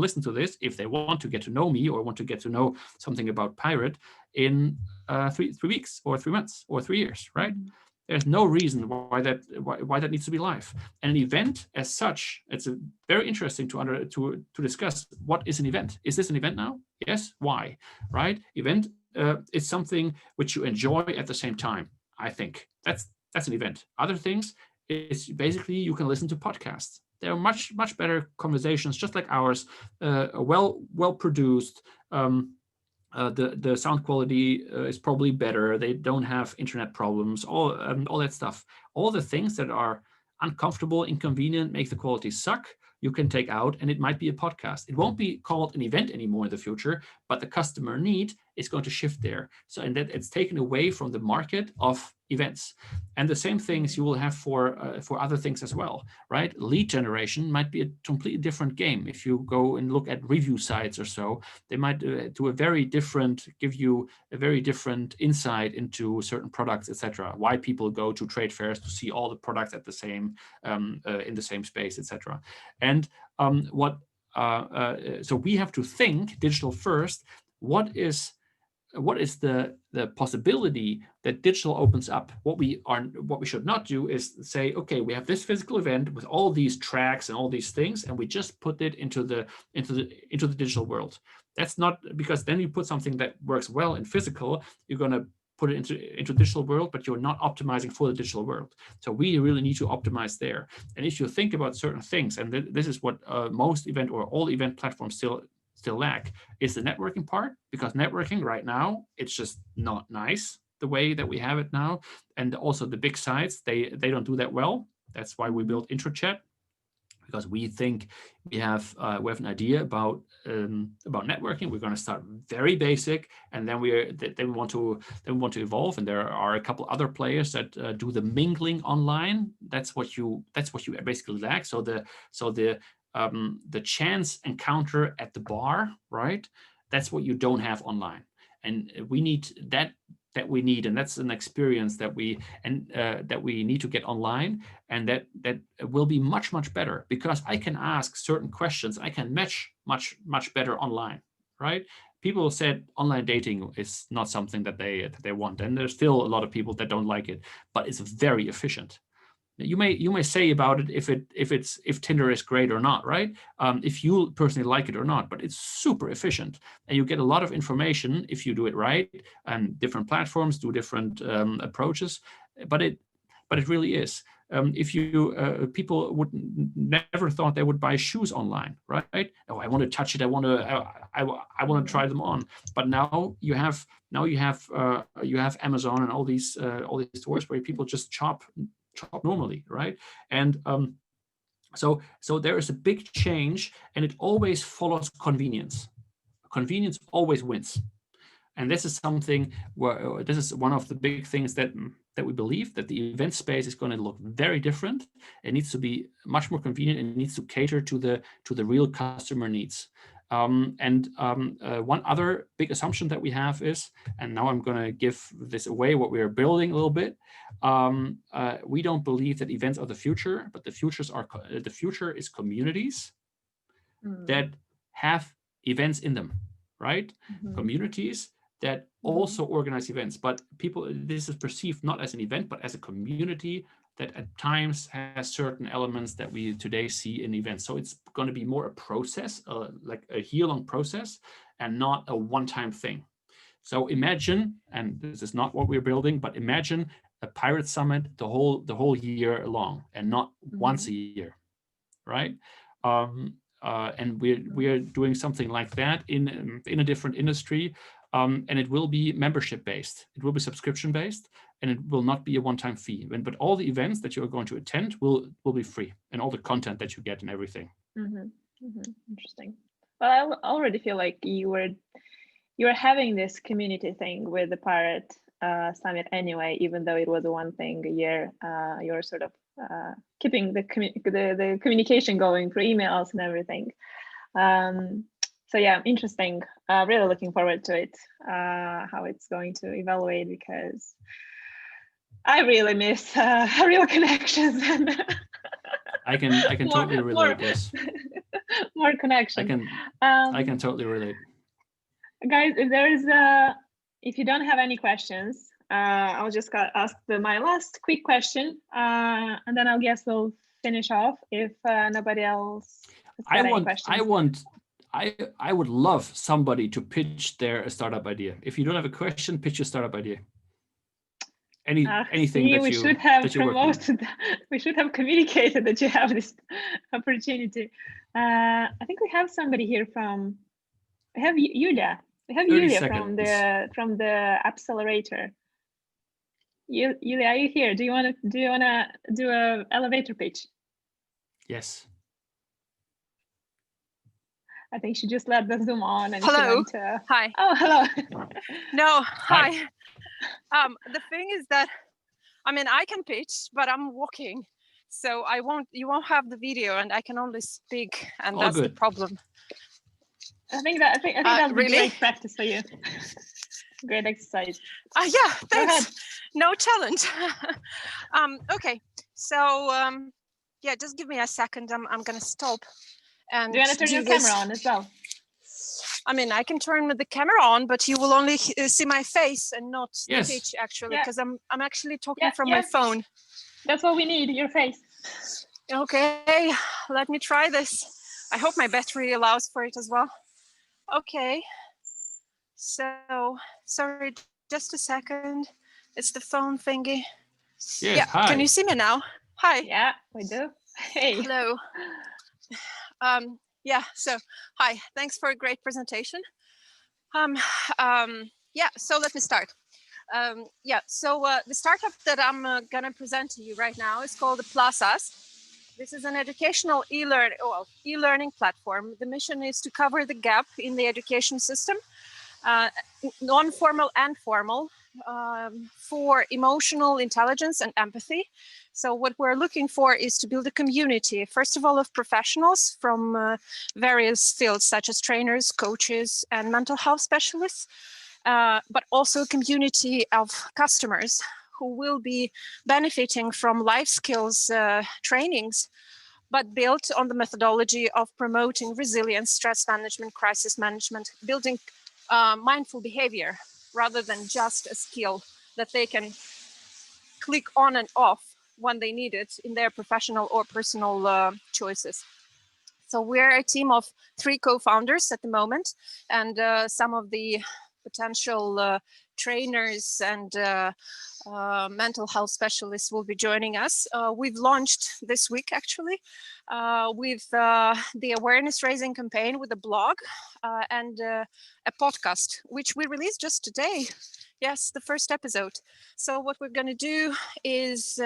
listen to this if they want to get to know me or want to get to know something about Pirate in 3 weeks or 3 months or 3 years, right? There's no reason why that needs to be live. And an event as such, it's very interesting to discuss what is an event. Is this an event now? Yes. Why? Right? Event is something which you enjoy at the same time. I think that's an event. Other things is basically you can listen to podcasts. They're much better conversations, just like ours, well produced. The sound quality is probably better. They don't have internet problems. All that stuff. All the things that are uncomfortable, inconvenient, make the quality suck, you can take out, and it might be a podcast. It won't be called an event anymore in the future, but the customer need is going to shift there. So, and that it's taken away from the market of events. And the same things you will have for other things as well, right? Lead generation might be a completely different game. If you go and look at review sites or so, they might do give you a very different insight into certain products, etc. Why people go to trade fairs to see all the products at the same in the same space, etc. And so we have to think digital first. What is the possibility that digital opens up? What we should not do is say, okay, we have this physical event with all these tracks and all these things, and we just put it into the digital world. That's not, because then you put something that works well in physical, you're going to put it into digital world, but you're not optimizing for the digital world. So we really need to optimize there. And if you think about certain things, and this is what most event or all event platforms still lack, is the networking part, because networking right now, it's just not nice the way that we have it now. And also the big sites, they don't do that well. That's why we built IntroChat, because we think we have an idea about networking. We're going to start very basic, and then we want to evolve. And there are a couple other players that do the mingling online. That's what you basically lack. So the chance encounter at the bar, right? That's what you don't have online, and we need that. And that's an experience that we need to get online, and that will be much better, because I can ask certain questions, I can match much better online, right? People said online dating is not something that they want, and there's still a lot of people that don't like it, but it's very efficient. You may say about it if Tinder is great or not, right? If you personally like it or not, but it's super efficient, and you get a lot of information if you do it right. And different platforms do different approaches, but it really is. If you people would never thought they would buy shoes online, right? Oh, I want to touch it. I want to try them on. But now you have Amazon and all these stores where people just shop normally, right? And so there is a big change, and it always follows convenience. Convenience always wins. And this is something where this is one of the big things that we believe, that the event space is going to look very different. It needs to be much more convenient, and it needs to cater to the real customer needs. One other big assumption that we have is, and now I'm going to give this away, what we are building a little bit. We don't believe that events are the future, but the future is communities that have events in them, right? Communities that also organize events, but this is perceived not as an event, but as a community that at times has certain elements that we today see in events. So it's going to be more a process, like a year-long process, and not a one-time thing. So imagine, and this is not what we're building, but imagine a pirate summit the whole year long, and not once a year, right? And we're doing something like that in a different industry. And it will be membership based. It will be subscription based, and it will not be a one-time fee. But all the events that you are going to attend will be free, and all the content that you get and everything. Interesting. Well, I already feel like you were having this community thing with the Pirate Summit anyway, even though it was one thing a year. You're sort of keeping the communication going through emails and everything. So yeah, interesting. Really looking forward to it, how it's going to evaluate, because I really miss real connections. I can totally relate. Yes. More connection. I can totally relate. Guys, if you don't have any questions, I'll just ask my last quick question, and then I guess we'll finish off if nobody else has got any questions. I would love somebody to pitch their startup idea. If you don't have a question, pitch your startup idea. Anything that we should have promoted. We should have communicated that you have this opportunity. I think we have somebody here from. We have Yulia. We have Yulia from the accelerator. Yulia, are you here? Do you want to do a elevator pitch? Yes. I think she just let the Zoom on and hello. She went to... Hi. Oh, hello. No, hi. The thing is that, I mean, I can pitch, but I'm walking, so you won't have the video, and I can only speak, and that's the problem. I think that'll be really? great practice for you. Great exercise. Yeah, thanks. No challenge. Okay, so yeah, just give me a second. I'm gonna stop. And do you want to turn your camera on as well? I mean, I can turn the camera on, but you will only see my face and not the pitch, actually, because I'm actually talking from my phone. That's what we need, your face. Okay, let me try this. I hope my battery allows for it as well. Okay, so sorry, just a second. It's the phone thingy. Yes, hi. Can you see me now? Hi. Yeah, we do. Hey. Hello. Yeah, so hi, thanks for a great presentation. Yeah, so let me start. The startup that I'm gonna present to you right now is called the Plazas. This is an educational e-learning platform. The mission is to cover the gap in the education system, non-formal and formal, for emotional intelligence and empathy. So what we're looking for is to build a community, first of all, of professionals from various fields, such as trainers, coaches, and mental health specialists, but also a community of customers who will be benefiting from life skills trainings, but built on the methodology of promoting resilience, stress management, crisis management, building mindful behavior, rather than just a skill that they can click on and off when they need it in their professional or personal choices. So we're a team of 3 co-founders at the moment, and some of the potential trainers and mental health specialists will be joining us. We've launched this week, actually, with the awareness raising campaign with a blog and a podcast, which we released just today. Yes, the first episode. So what we're going to do is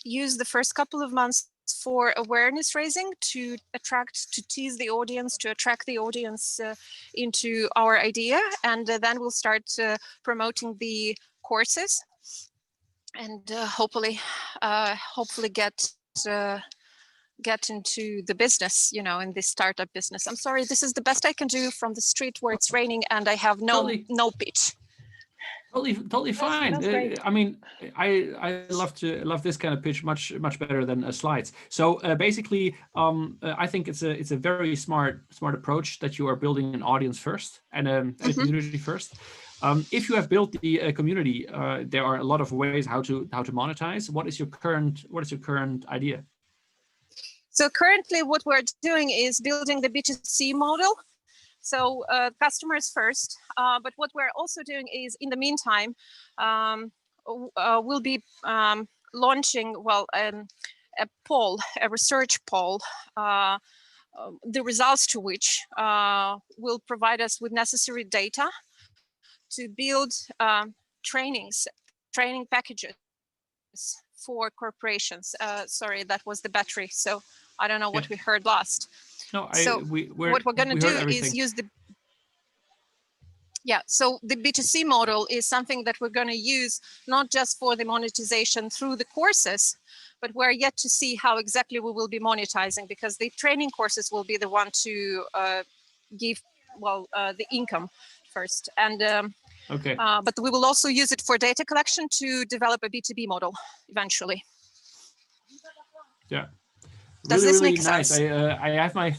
use the first couple of months for awareness raising to tease the audience, to attract the audience into our idea. And then we'll start promoting the courses and hopefully get into the business, in this startup business. I'm sorry, this is the best I can do from the street where it's raining and I have no pitch. Totally fine. I mean, I love this kind of pitch much better than slides. So basically, I think it's a very smart approach that you are building an audience first and a community first. If you have built the community, there are a lot of ways how to monetize. What is your current idea? So currently, what we're doing is building the B2C model. So customers first, but what we're also doing is, in the meantime, we'll be launching, a research poll, the results to which will provide us with necessary data to build training packages for corporations. Sorry, that was the battery, so I don't know what we heard last. No, what we're going to do is use so the B2C model is something that we're going to use not just for the monetization through the courses, but we're yet to see how exactly we will be monetizing, because the training courses will be the one to give the income first. And but we will also use it for data collection to develop a B2B model eventually. Yeah. Does this make nice. sense? I have my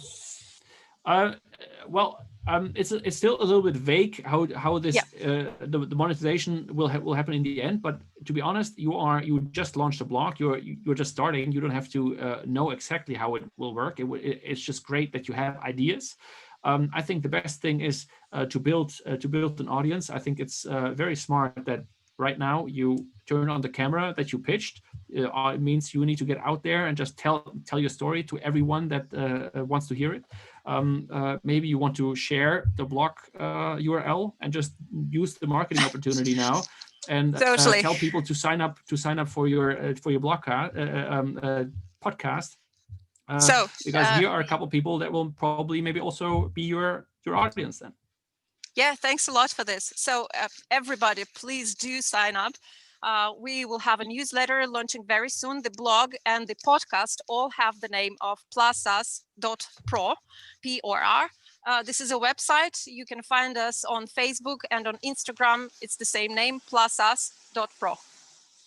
it's still a little bit vague how this the monetization will happen in the end. But to be honest, you just launched a blog. You're just starting. You don't have to know exactly how it will work. It's just great that you have ideas. I think the best thing is to build an audience. I think it's very smart that right now you turn on the camera that you pitched. It means you need to get out there and just tell your story to everyone that wants to hear it. Maybe you want to share the blog URL and just use the marketing opportunity now and tell people to sign up for your blog podcast. Because here are a couple of people that will probably maybe also be your audience then. Yeah, thanks a lot for this. So everybody, please do sign up. We will have a newsletter launching very soon. The blog and the podcast all have the name of plusas.pro, P-O-R. This is a website. You can find us on Facebook and on Instagram. It's the same name, plusas.pro.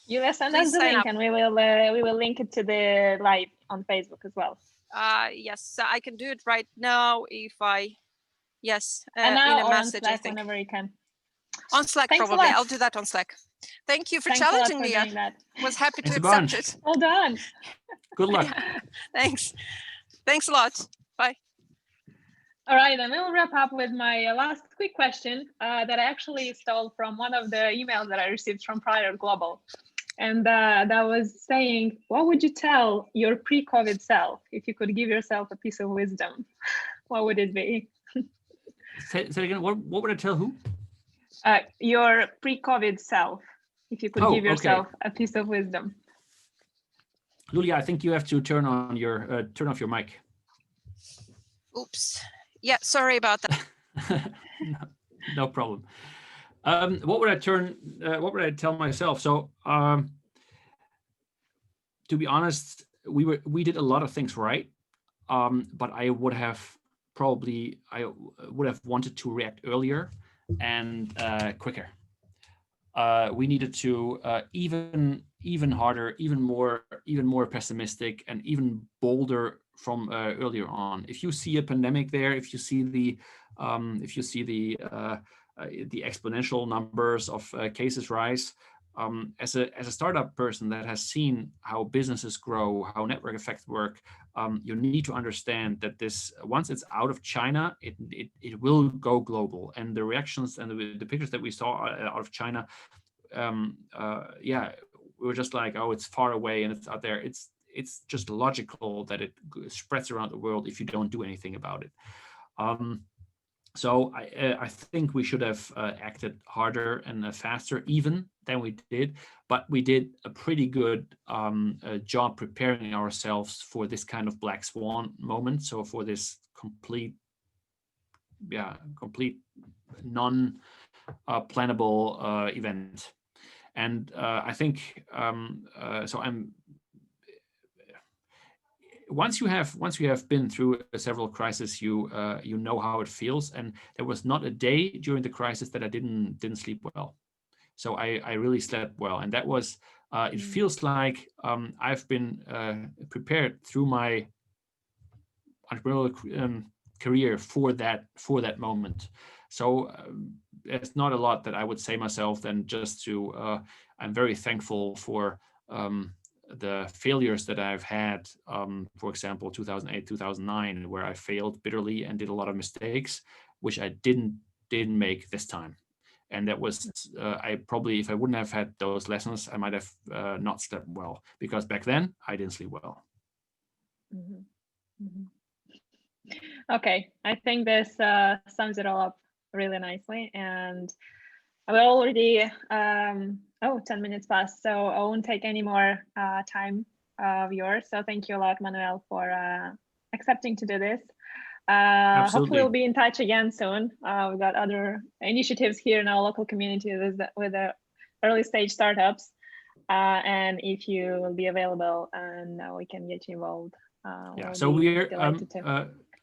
You will send us the link, and we will link it to the live on Facebook as well. Yes, I can do it right now if I. Yes, and now in a message, on Slack, I think. Whenever you can. On Slack, Thanks probably. I'll do that on Slack. Thank you for challenging me. I was happy to accept it. Well done. Good luck. Yeah, thanks. Thanks a lot. Bye. All right, and we'll wrap up with my last quick question that I actually stole from one of the emails that I received from Prior Global. And that was saying, what would you tell your pre-COVID self if you could give yourself a piece of wisdom? What would it be? Say it again. What would I tell who? Your pre-COVID self, if you could give yourself a piece of wisdom. Lulia, I think you have to turn off your mic. Oops. Yeah, sorry about that. No problem. What would I tell myself? So, to be honest, we did a lot of things right, but I would have wanted to react earlier and quicker. We needed to even harder, even more pessimistic, and even bolder from earlier on. If you see a pandemic there, if you see the exponential numbers of cases rise, as a startup person that has seen how businesses grow, how network effects work, you need to understand that this, once it's out of China, it will go global. And the reactions and the pictures that we saw out of China, we were just like, oh, it's far away and it's out there. It's just logical that it spreads around the world if you don't do anything about it. So I think we should have acted harder and faster even than we did, but we did a pretty good job preparing ourselves for this kind of black swan moment. So for this complete non-plannable event. And I think once you have been through several crises, you know how it feels. And there was not a day during the crisis that I didn't sleep well. So I really slept well, and that was it feels like I've been prepared through my entrepreneurial career for that moment. So there's not a lot that I would say myself than just to I'm very thankful for the failures that I've had, for example, 2008, 2009, where I failed bitterly and did a lot of mistakes, which I didn't make this time. And that was, I probably, if I wouldn't have had those lessons, I might have not slept well, because back then I didn't sleep well. Mm-hmm. Mm-hmm. Okay, I think this sums it all up really nicely. And we're already 10 minutes past, so I won't take any more time of yours. So thank you a lot, Manuel, for accepting to do this. Hopefully we'll be in touch again soon. We've got other initiatives here in our local community with the early stage startups. And if you will be available and we can get you involved. So we're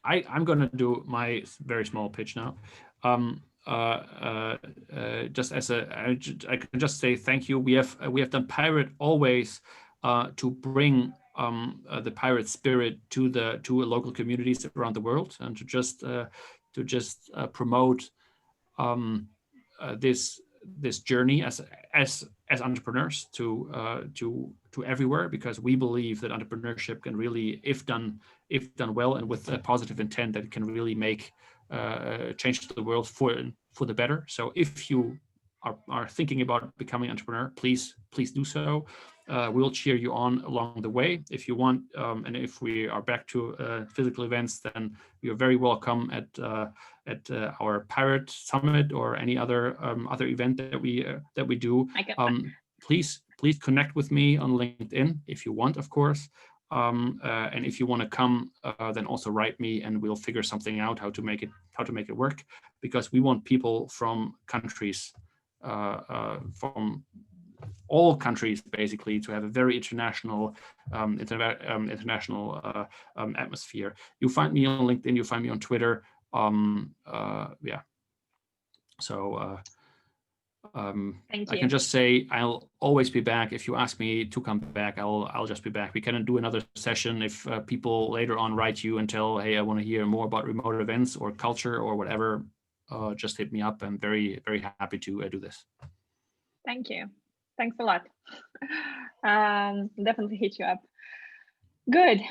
I'm going to do my very small pitch now. Just as I can just say thank you. We have done Pirate always to bring the pirate spirit to local communities around the world, and to just promote this journey as entrepreneurs to everywhere, because we believe that entrepreneurship can really, if done well and with a positive intent, that it can really make change the world for the better. So if you are thinking about becoming an entrepreneur, please do so. We'll cheer you on along the way if you want. And if we are back to physical events, then you're very welcome at our Pirate Summit or any other event that we do. Please connect with me on LinkedIn if you want, of course. And if you want to come, then also write me, and we'll figure something out how to make it work, because we want people from countries, from all countries basically, to have a very international atmosphere. You find me on LinkedIn, you find me on Twitter. Yeah. So I can just say I'll always be back. If you ask me to come back, I'll just be back. We can do another session if people later on write you and tell, hey, I want to hear more about remote events or culture or whatever. Just hit me up. I'm very, very happy to do this. Thank you. Thanks a lot. Definitely hit you up. Good.